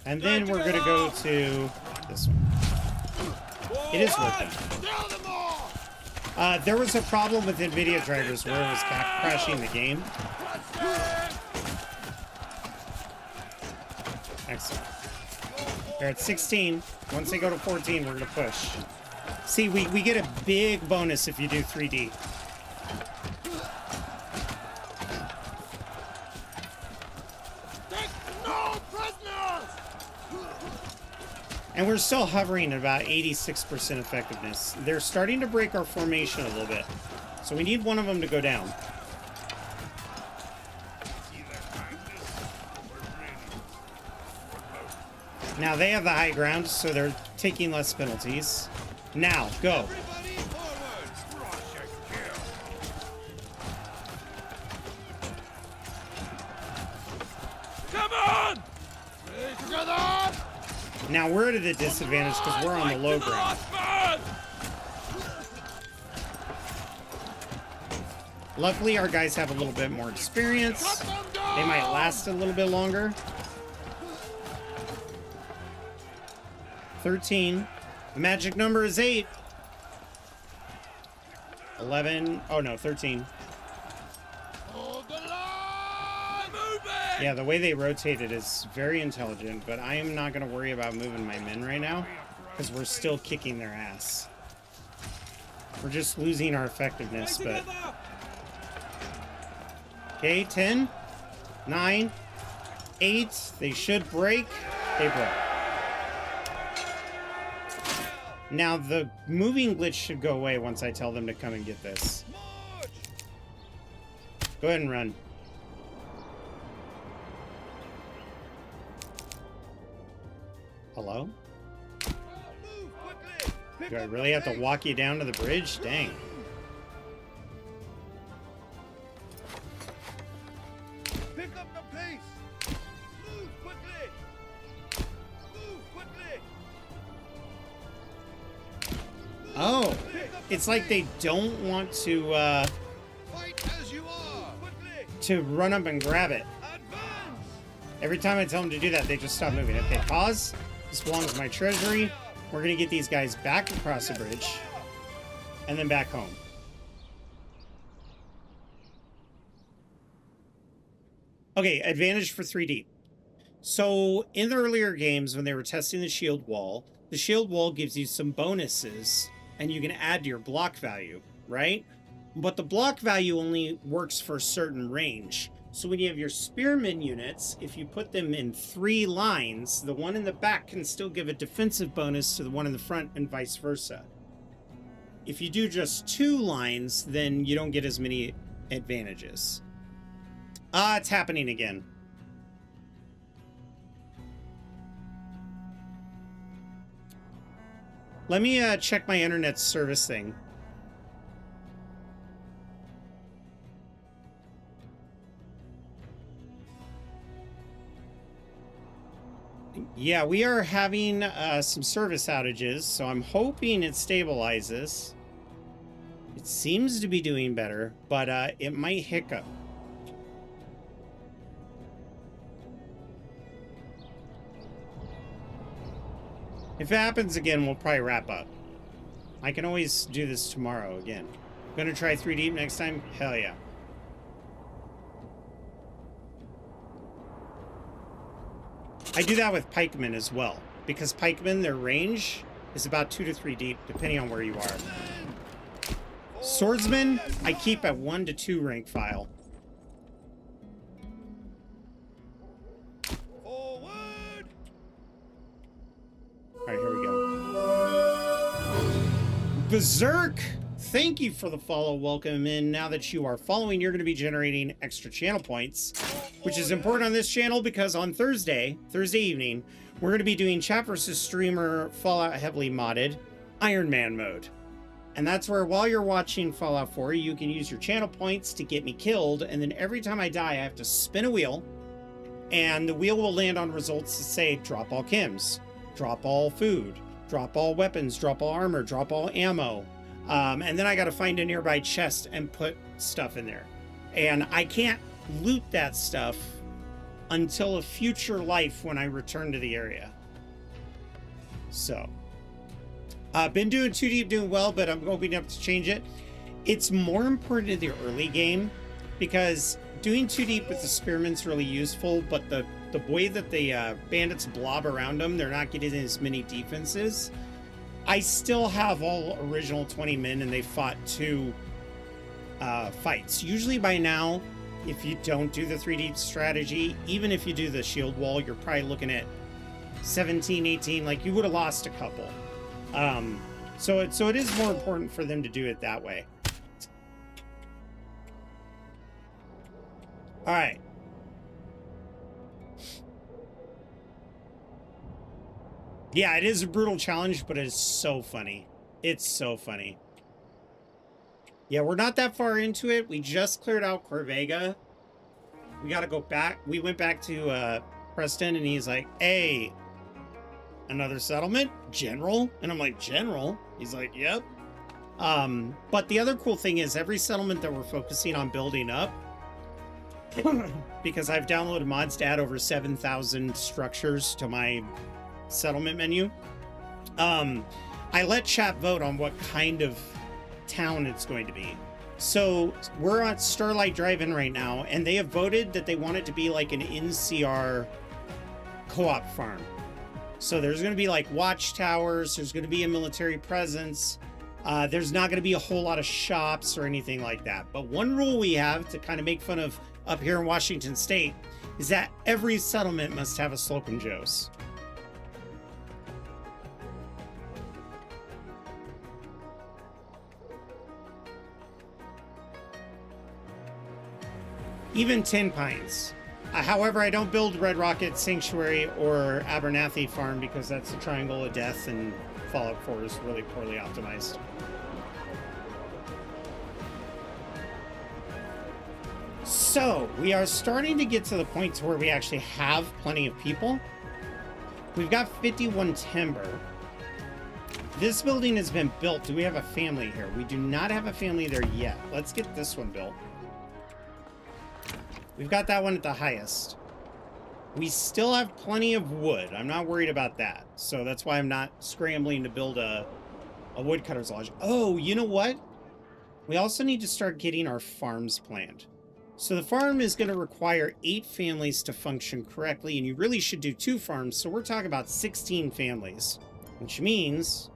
And then we're gonna go to this one. It is working. There was a problem with NVIDIA drivers where it was crashing the game. Excellent. They're at 16. Once they go to 14, we're going to push. See, we get a big bonus if you do 3D. And we're still hovering at about 86% effectiveness. They're starting to break our formation a little bit. So we need one of them to go down. Now they have the high ground, so they're taking less penalties. Now, go. Stay together! Now we're at a disadvantage because we're on the low ground. Luckily, our guys have a little bit more experience. They might last a little bit longer. 13. The magic number is 8. 11. Oh no, 13. Yeah, the way they rotate it is very intelligent, but I am not going to worry about moving my men right now because we're still kicking their ass. We're just losing our effectiveness, but... Okay, 10, 9, 8. They should break. They broke. Now, the moving glitch should go away once I tell them to come and get this. Go ahead and run. Hello? Do I really have to walk you down to the bridge? Dang. Pick up the pace! Move quickly! Move quickly! Oh, it's like they don't want to, Fight as you are! Quickly! to run up and grab it. Advance! Every time I tell them to do that, they just stop moving. Okay, pause. This belongs to my treasury. We're going to get these guys back across the bridge and then back home. Okay, advantage for 3 deep. So in the earlier games, when they were testing the shield wall gives you some bonuses and you can add to your block value, right? But the block value only works for a certain range. So when you have your spearmen units, if you put them in 3 lines, the one in the back can still give a defensive bonus to the one in the front and vice versa. If you do just 2 lines, then you don't get as many advantages. It's happening again. Let me check my internet service thing. Yeah, we are having some service outages, so I'm hoping it stabilizes. It seems to be doing better, but it might hiccup. If it happens again, we'll probably wrap up. I can always do this tomorrow again. Gonna try 3 deep next time? Hell yeah. I do that with pikemen as well, because pikemen, their range is about 2 to 3 deep, depending on where you are. Swordsmen, I keep at 1 to 2 rank file. Forward! Alright, here we go. Berserk! Thank you for the follow. Welcome in. Now that you are following, you're going to be generating extra channel points, which is important on this channel because on Thursday evening, we're going to be doing chat versus streamer Fallout heavily modded Iron Man mode. And that's where while you're watching Fallout 4, you can use your channel points to get me killed. And then every time I die, I have to spin a wheel and the wheel will land on results to say drop all chems, drop all food, drop all weapons, drop all armor, drop all ammo. And then I got to find a nearby chest and put stuff in there. And I can't loot that stuff until a future life when I return to the area. So, been doing 2 deep, doing well, but I'm hoping to change it. It's more important in the early game because doing 2 deep with the spearmen's really useful, but the way that the bandits blob around them, they're not getting as many defenses. I still have all original 20 men and they fought 2 fights. Usually by now, if you don't do the 3 deep strategy, even if you do the shield wall, you're probably looking at 17, 18, like you would have lost a couple. So it is more important for them to do it that way. All right. Yeah, it is a brutal challenge, but it is so funny. It's so funny. Yeah, we're not that far into it. We just cleared out Corvega. We got to go back. We went back to Preston, and he's like, hey, another settlement? General? And I'm like, General? He's like, yep. But the other cool thing is every settlement that we're focusing on building up, because I've downloaded mods to add over 7,000 structures to my settlement menu, I let chat vote on what kind of town it's going to be. So we're at Starlight Drive-In right now, and they have voted that they want it to be like an NCR co-op farm. So there's going to be like watchtowers, there's going to be a military presence, there's not going to be a whole lot of shops or anything like that. But one rule we have to kind of make fun of up here in Washington State is that every settlement must have a Slope and Joe's. Even 10 Pines. However, I don't build Red Rocket, Sanctuary, or Abernathy Farm because that's a triangle of death and Fallout 4 is really poorly optimized. So, we are starting to get to the point to where we actually have plenty of people. We've got 51 timber. This building has been built. Do we have a family here? We do not have a family there yet. Let's get this one built. We've got that one at the highest. We still have plenty of wood. I'm not worried about that. So that's why I'm not scrambling to build a woodcutter's lodge. Oh, you know what? We also need to start getting our farms planned. So the farm is going to require 8 families to function correctly, and you really should do 2 farms. So we're talking about 16 families, which means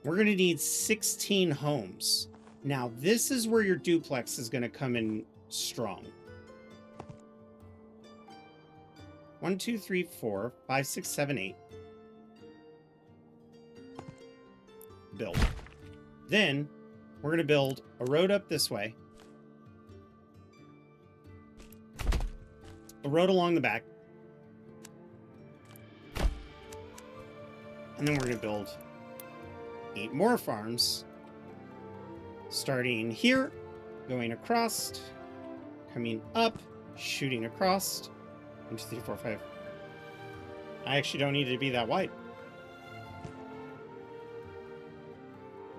we're going to need 16 homes. Now, this is where your duplex is going to come in strong. 1, 2, 3, 4, 5, 6, 7, 8. Build. Then we're going to build a road up this way, a road along the back, and then we're going to build 8 more farms, starting here, going across, coming up, shooting across. 1, 2, 3, 4, 5. I actually don't need it to be that wide.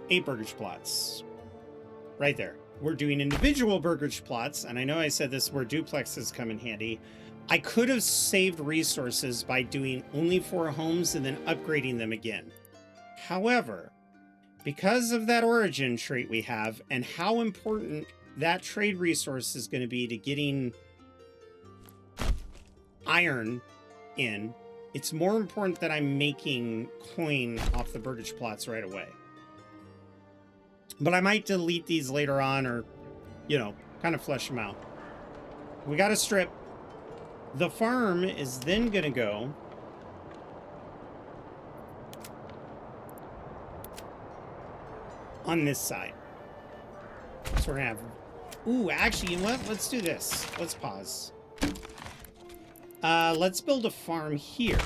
8 burgage plots. Right there. We're doing individual burgage plots, and I know I said this where duplexes come in handy. I could have saved resources by doing only 4 homes and then upgrading them again. However, because of that origin trait we have and how important that trade resource is going to be to getting iron in, it's more important that I'm making coin off the burgage plots right away. But I might delete these later on or, you know, kind of flesh them out. We got a strip. The farm is then going to go on this side. So we're going to have... Ooh, actually, you know what? Let's do this. Let's pause. Let's build a farm here.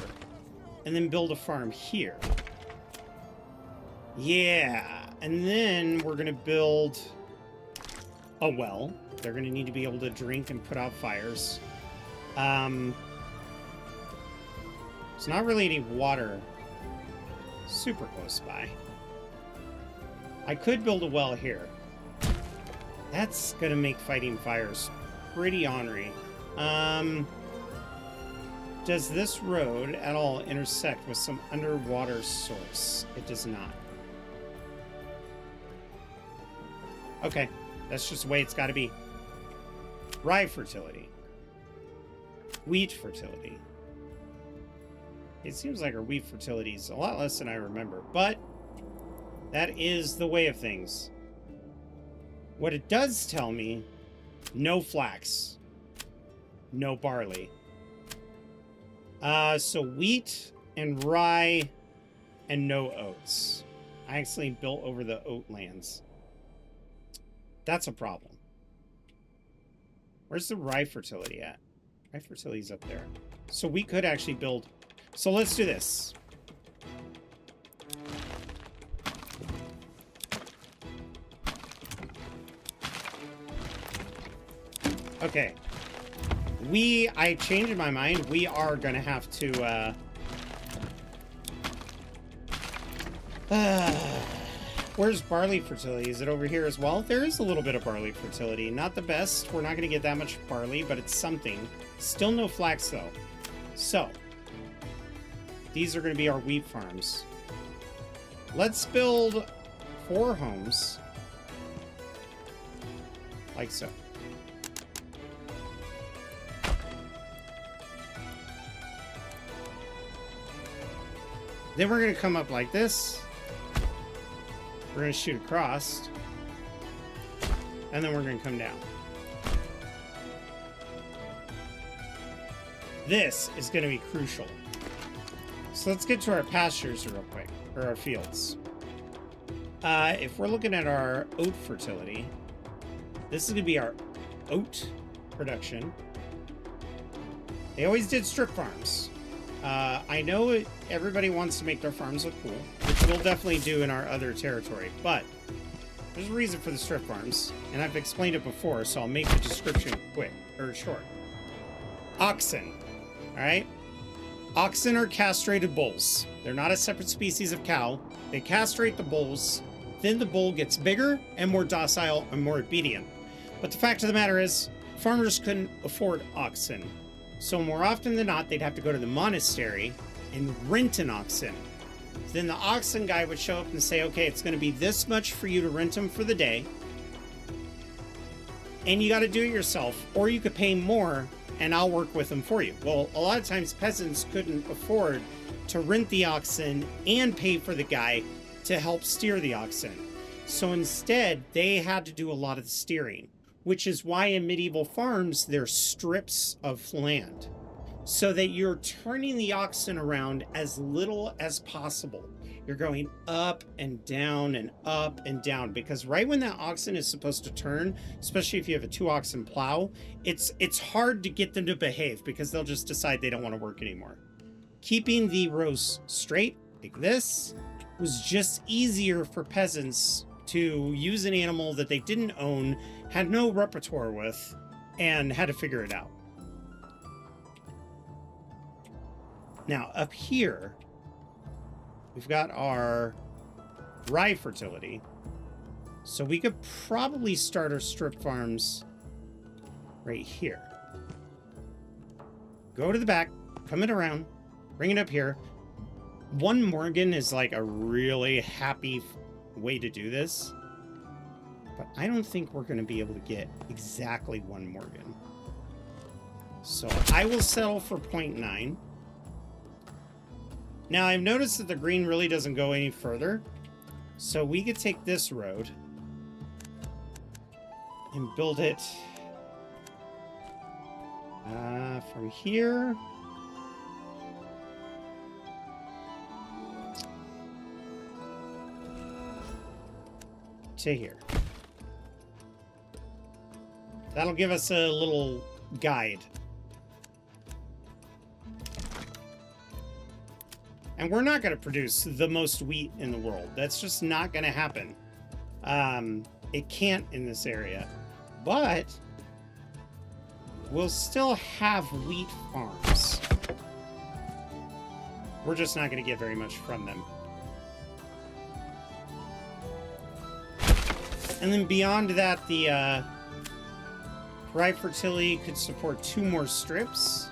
And then build a farm here. Yeah. And then we're going to build a well. They're going to need to be able to drink and put out fires. There's not really any water super close by. I could build a well here. That's going to make fighting fires pretty ornery. Does this road at all intersect with some underwater source? It does not. Okay, that's just the way it's got to be. Rye fertility. Wheat fertility. It seems like our wheat fertility is a lot less than I remember, but that is the way of things. What it does tell me, no flax, no barley. So wheat and rye and no oats. I actually built over the oat lands. That's a problem. Where's the rye fertility at? Rye fertility is up there. So we could actually build... So let's do this. Okay. I changed my mind. We are gonna have to, where's barley fertility? Is it over here as well? There is a little bit of barley fertility. Not the best. We're not gonna get that much barley, but it's something. Still no flax, though. So, these are gonna be our wheat farms. Let's build 4 homes. Like so. Then we're going to come up like this. We're going to shoot across. And then we're going to come down. This is going to be crucial. So let's get to our pastures real quick, or our fields. If we're looking at our oat fertility, this is going to be our oat production. They always did strip farms. I know everybody wants to make their farms look cool, which we'll definitely do in our other territory, but there's a reason for the strip farms, and I've explained it before, so I'll make the description quick, or short. Oxen, all right? Oxen are castrated bulls. They're not a separate species of cow. They castrate the bulls, then the bull gets bigger and more docile and more obedient. But the fact of the matter is, farmers couldn't afford oxen. So more often than not, they'd have to go to the monastery and rent an oxen. Then the oxen guy would show up and say, okay, it's going to be this much for you to rent them for the day. And you got to do it yourself, or you could pay more and I'll work with them for you. Well, a lot of times peasants couldn't afford to rent the oxen and pay for the guy to help steer the oxen. So instead, they had to do a lot of the steering, which is why in medieval farms, there's strips of land so that you're turning the oxen around as little as possible. You're going up and down and up and down, because right when that oxen is supposed to turn, especially if you have a 2-oxen plow, it's hard to get them to behave because they'll just decide they don't want to work anymore. Keeping the rows straight like this was just easier for peasants to use an animal that they didn't own, had no repertoire with, and had to figure it out. Now, up here, we've got our rye fertility. So we could probably start our strip farms right here. Go to the back, come it around, bring it up here. 1 Morgan is like a really happy way to do this. But I don't think we're going to be able to get exactly 1 Morgan. So I will settle for 0.9. Now I've noticed that the green really doesn't go any further. So we could take this road and build it from here to here. That'll give us a little guide. And we're not going to produce the most wheat in the world. That's just not going to happen. It can't in this area. But we'll still have wheat farms. We're just not going to get very much from them. And then beyond that, the rye fertility could support 2 more strips.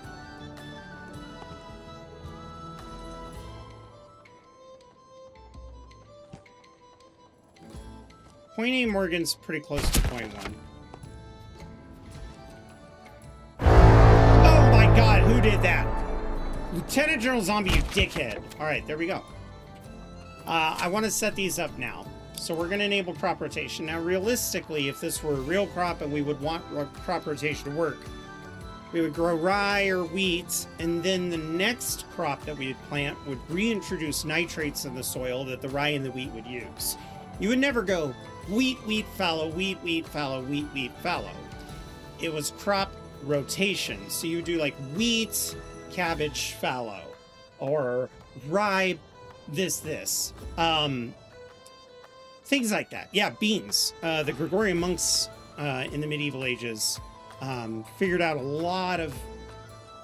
.8 Morgan's pretty close to 0.1. Oh my god, who did that? Lieutenant General Zombie, you dickhead. Alright, there we go. I want to set these up now. So we're going to enable crop rotation. Now, realistically, if this were a real crop and we would want crop rotation to work, we would grow rye or wheat, and then the next crop that we would plant would reintroduce nitrates in the soil that the rye and the wheat would use. You would never go wheat, wheat, fallow, wheat, wheat, fallow, wheat, wheat, fallow. It was crop rotation. So you would do like wheat, cabbage, fallow, or rye, this. Things like that. Yeah, beans. The Gregorian monks in the medieval ages figured out a lot of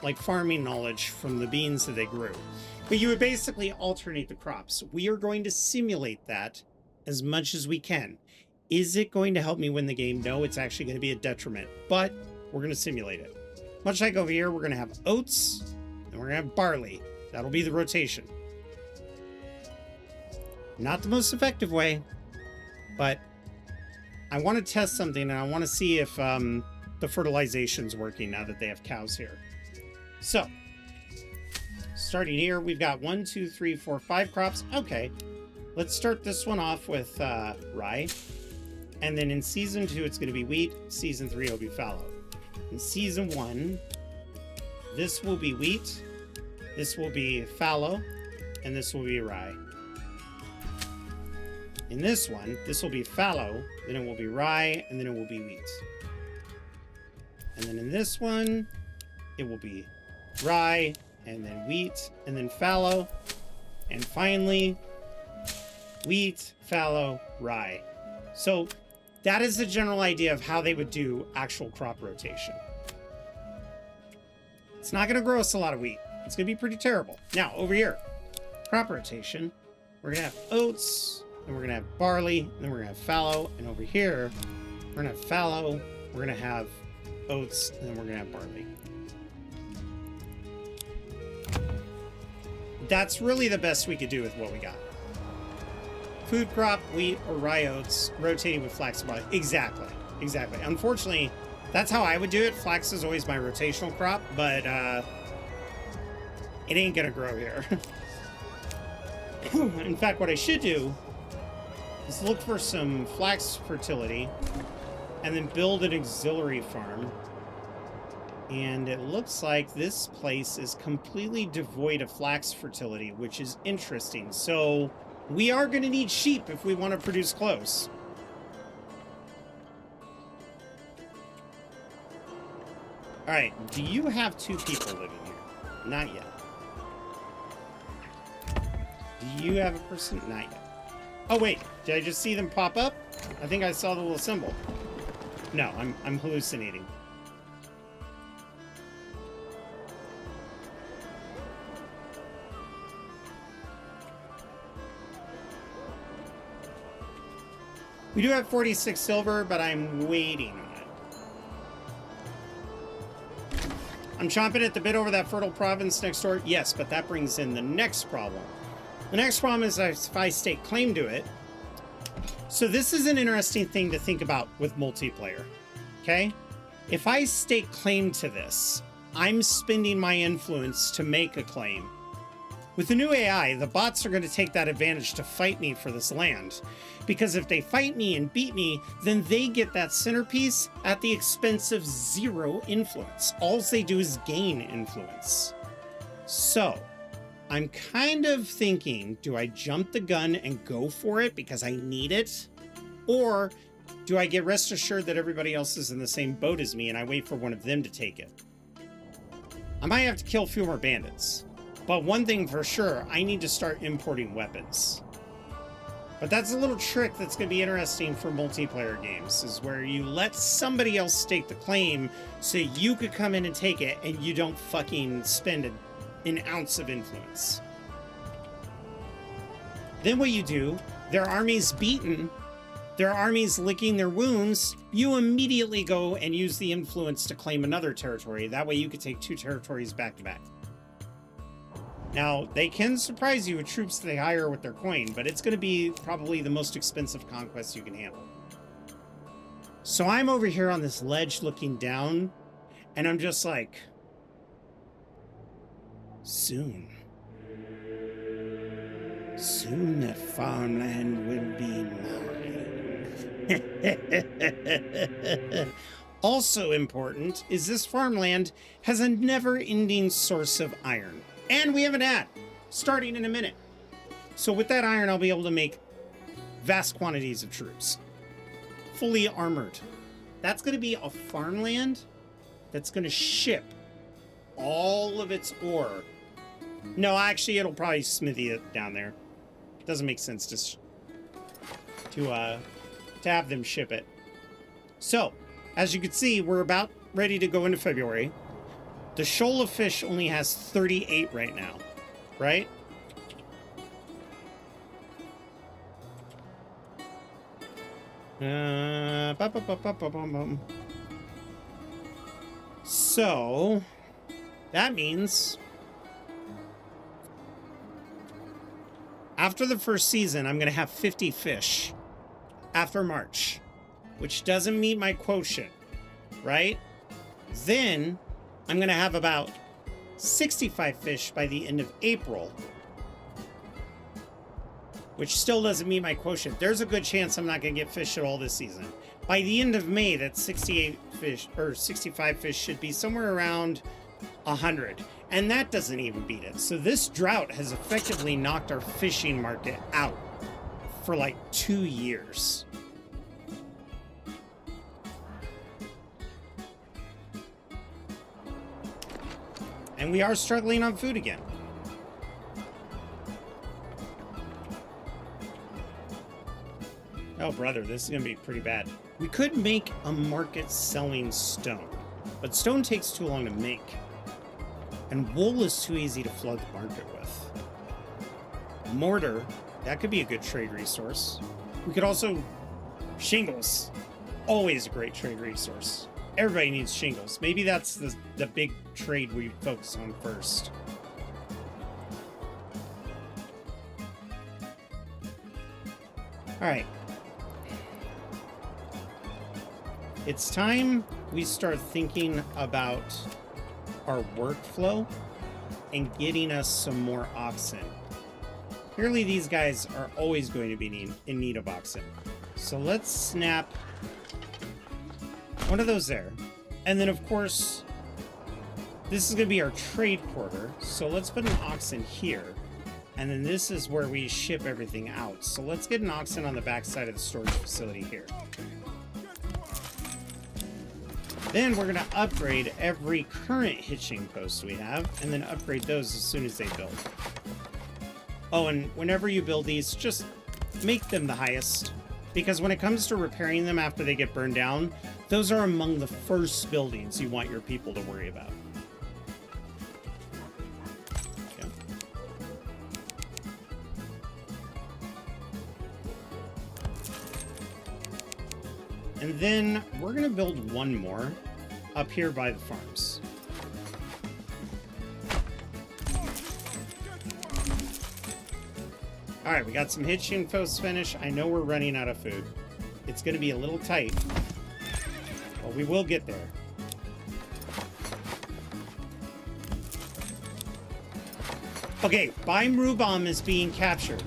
like farming knowledge from the beans that they grew. But you would basically alternate the crops. We are going to simulate that as much as we can. Is it going to help me win the game? No, it's actually going to be a detriment, but we're going to simulate it. Much like over here, we're going to have oats and we're going to have barley. That'll be the rotation. Not the most effective way, but I want to test something and I want to see if the fertilization's working now that they have cows here. So, starting here, we've got 1, 2, 3, 4, 5 crops. Okay, let's start this one off with rye. And then in season 2, it's going to be wheat. Season 3 will be fallow. In season 1, this will be wheat. This will be fallow. And this will be rye. In this one, this will be fallow. Then it will be rye. And then it will be wheat. And then in this one, it will be rye. And then wheat. And then fallow. And finally, wheat, fallow, rye. So that is the general idea of how they would do actual crop rotation. It's not going to grow us a lot of wheat. It's going to be pretty terrible. Now, over here, crop rotation, we're going to have oats, and we're going to have barley, and then we're going to have fallow, and over here, we're going to have fallow, we're going to have oats, and then we're going to have barley. That's really the best we could do with what we got. Food crop, wheat, or rye oats, rotating with flax and barley. Exactly. Exactly. Unfortunately, that's how I would do it. Flax is always my rotational crop, but it ain't gonna grow here. In fact, what I should do is look for some flax fertility and then build an auxiliary farm. And it looks like this place is completely devoid of flax fertility, which is interesting. So we are going to need sheep if we want to produce close. All right, do you have 2 people living here? Not yet. Do you have a person? Not yet. Oh, wait, did I just see them pop up? I think I saw the little symbol. No, I'm hallucinating. We do have 46 silver, but I'm waiting on it. I'm chomping at the bit over that fertile province next door. Yes, but that brings in the next problem. The next problem is if I stake claim to it. So this is an interesting thing to think about with multiplayer, okay? If I stake claim to this, I'm spending my influence to make a claim. With the new AI, the bots are going to take that advantage to fight me for this land. Because if they fight me and beat me, then they get that centerpiece at the expense of 0 influence. All they do is gain influence. So, I'm kind of thinking, do I jump the gun and go for it because I need it? Or do I get rest assured that everybody else is in the same boat as me and I wait for one of them to take it? I might have to kill a few more bandits. But one thing for sure, I need to start importing weapons. But that's a little trick that's going to be interesting for multiplayer games, is where you let somebody else stake the claim so you could come in and take it and you don't fucking spend an ounce of influence. Then what you do, their army's beaten, their army's licking their wounds, you immediately go and use the influence to claim another territory. That way you could take 2 territories back to back. Now, they can surprise you with troops they hire with their coin, but it's going to be probably the most expensive conquest you can handle. So I'm over here on this ledge looking down, and I'm just like, soon. Soon that farmland will be mine. Also important is this farmland has a never-ending source of iron. And we have an ad starting in a minute. So with that iron, I'll be able to make vast quantities of troops. Fully armored. That's going to be a farmland that's going to ship all of its ore. No, actually, it'll probably smithy it down there. Doesn't make sense to have them ship it. So, as you can see, we're ready to go into February. The shoal of fish only has 38 right now, right? So that means after the first season, I'm going to have 50 fish after March, which doesn't meet my quotient, right? Then I'm going to have about 65 fish by the end of April, which still doesn't meet my quotient. There's a good chance I'm not going to get fish at all this season. By the end of May, that 68 fish or 65 fish should be somewhere around 100. And that doesn't even beat it. So this drought has effectively knocked our fishing market out for like 2 years. And we are struggling on food again. Oh, brother, this is going to be pretty bad. We could make a market selling stone, but stone takes too long to make. And wool is too easy to flood the market with. Mortar, that could be a good trade resource. We could also... shingles. Always a great trade resource. Everybody needs shingles. Maybe that's the big trade we focus on first. All right. It's time we start thinking about our workflow and getting us some more oxen. Clearly these guys are always going to be in need of oxen. So let's snap one of those there. And then of course, this is going to be our trade quarter. So let's put an oxen here. And then this is where we ship everything out. So let's get an oxen on the back side of the storage facility here. Then we're going to upgrade every current hitching post we have, and then upgrade those as soon as they build. Oh, and whenever you build these, just make them the highest, because when it comes to repairing them after they get burned down, those are among the first buildings you want your people to worry about. Okay. And then we're going to build one more up here by the farms. All right, we got some hitching posts finished. I know we're running out of food. It's going to be a little tight, but we will get there. Okay, Baim Rubam is being captured.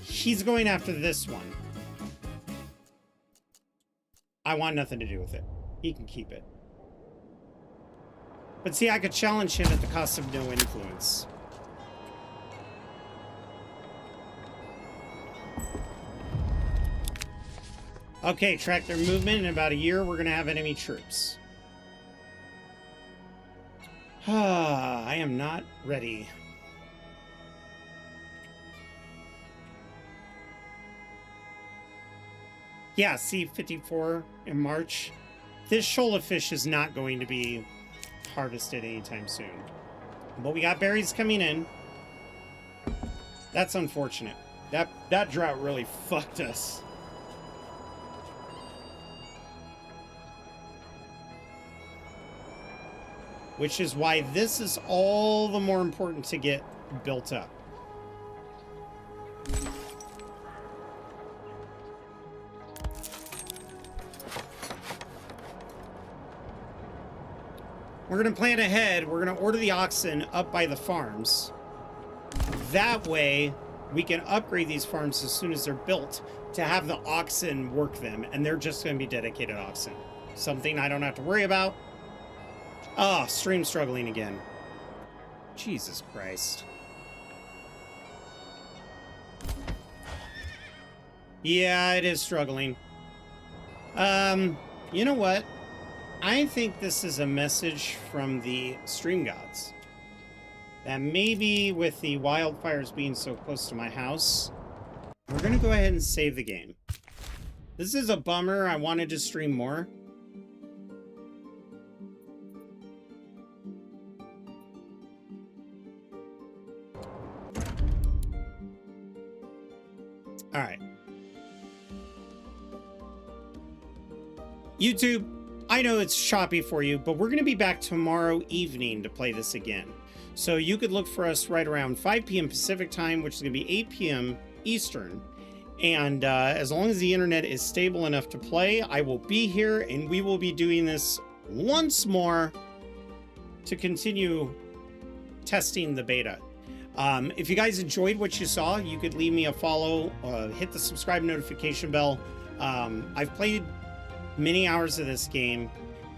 He's going after this one. I want nothing to do with it. He can keep it. But see, I could challenge him at the cost of no influence. Okay, track their movement. In about a year, we're going to have enemy troops. I am not ready. Yeah, C-54 in March. This shoal of fish is not going to be harvested anytime soon. But we got berries coming in. That's unfortunate. That drought really fucked us. Which is why this is all the more important to get built up. We're going to plan ahead. We're going to order the oxen up by the farms. That way, we can upgrade these farms as soon as they're built to have the oxen work them, and they're just going to be dedicated oxen. Something I don't have to worry about. Ah, stream struggling again. Jesus Christ. Yeah, it is struggling. You know what? I think this is a message from the stream gods. That maybe with the wildfires being so close to my house, we're going to go ahead and save the game. This is a bummer. I wanted to stream more. All right. YouTube, I know it's choppy for you, but we're going to be back tomorrow evening to play this again. So you could look for us right around 5 p.m. Pacific time, which is going to be 8 p.m. Eastern. And as long as the internet is stable enough to play, I will be here and we will be doing this once more to continue testing the beta. If you guys enjoyed what you saw, you could leave me a follow, hit the subscribe notification bell. I've played many hours of this game,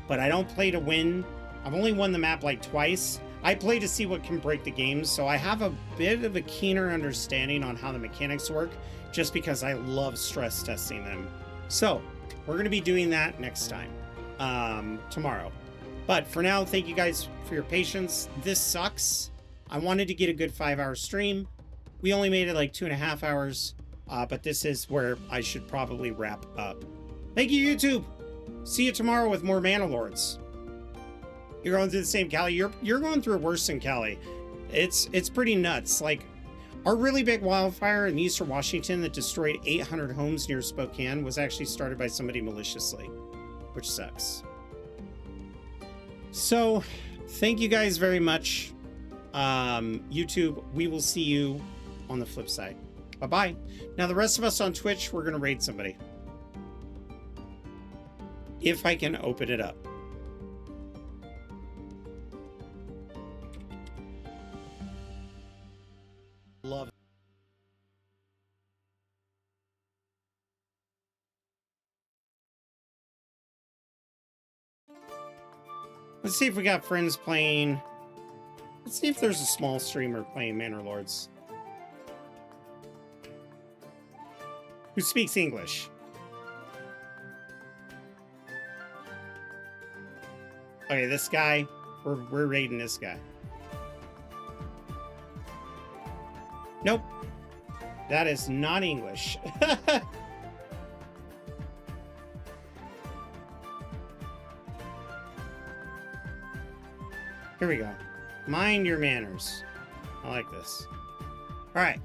but I don't play to win. I've only won the map like twice. I play to see what can break the game, so I have a bit of a keener understanding on how the mechanics work, just because I love stress testing them. So we're going to be doing that next time, tomorrow. But for now, thank you guys for your patience. This sucks. I wanted to get a good 5-hour stream. We only made it like 2.5 hours, but this is where I should probably wrap up. Thank you, YouTube. See you tomorrow with more Manor Lords. You're going through the same Cali. You're going through worse than Cali. It's pretty nuts. Like, our really big wildfire in eastern Washington that destroyed 800 homes near Spokane was actually started by somebody maliciously, which sucks. So, thank you guys very much. YouTube, we will see you on the flip side. Bye-bye. Now, the rest of us on Twitch, we're going to raid somebody. If I can open it up. Love it. Let's see if we got friends playing. Let's see if there's a small streamer playing Manor Lords who speaks English. Okay, this guy, we're raiding this guy. Nope. That is not English. Here we go. Mind your manners. I like this. All right.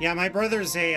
Yeah, my brother's a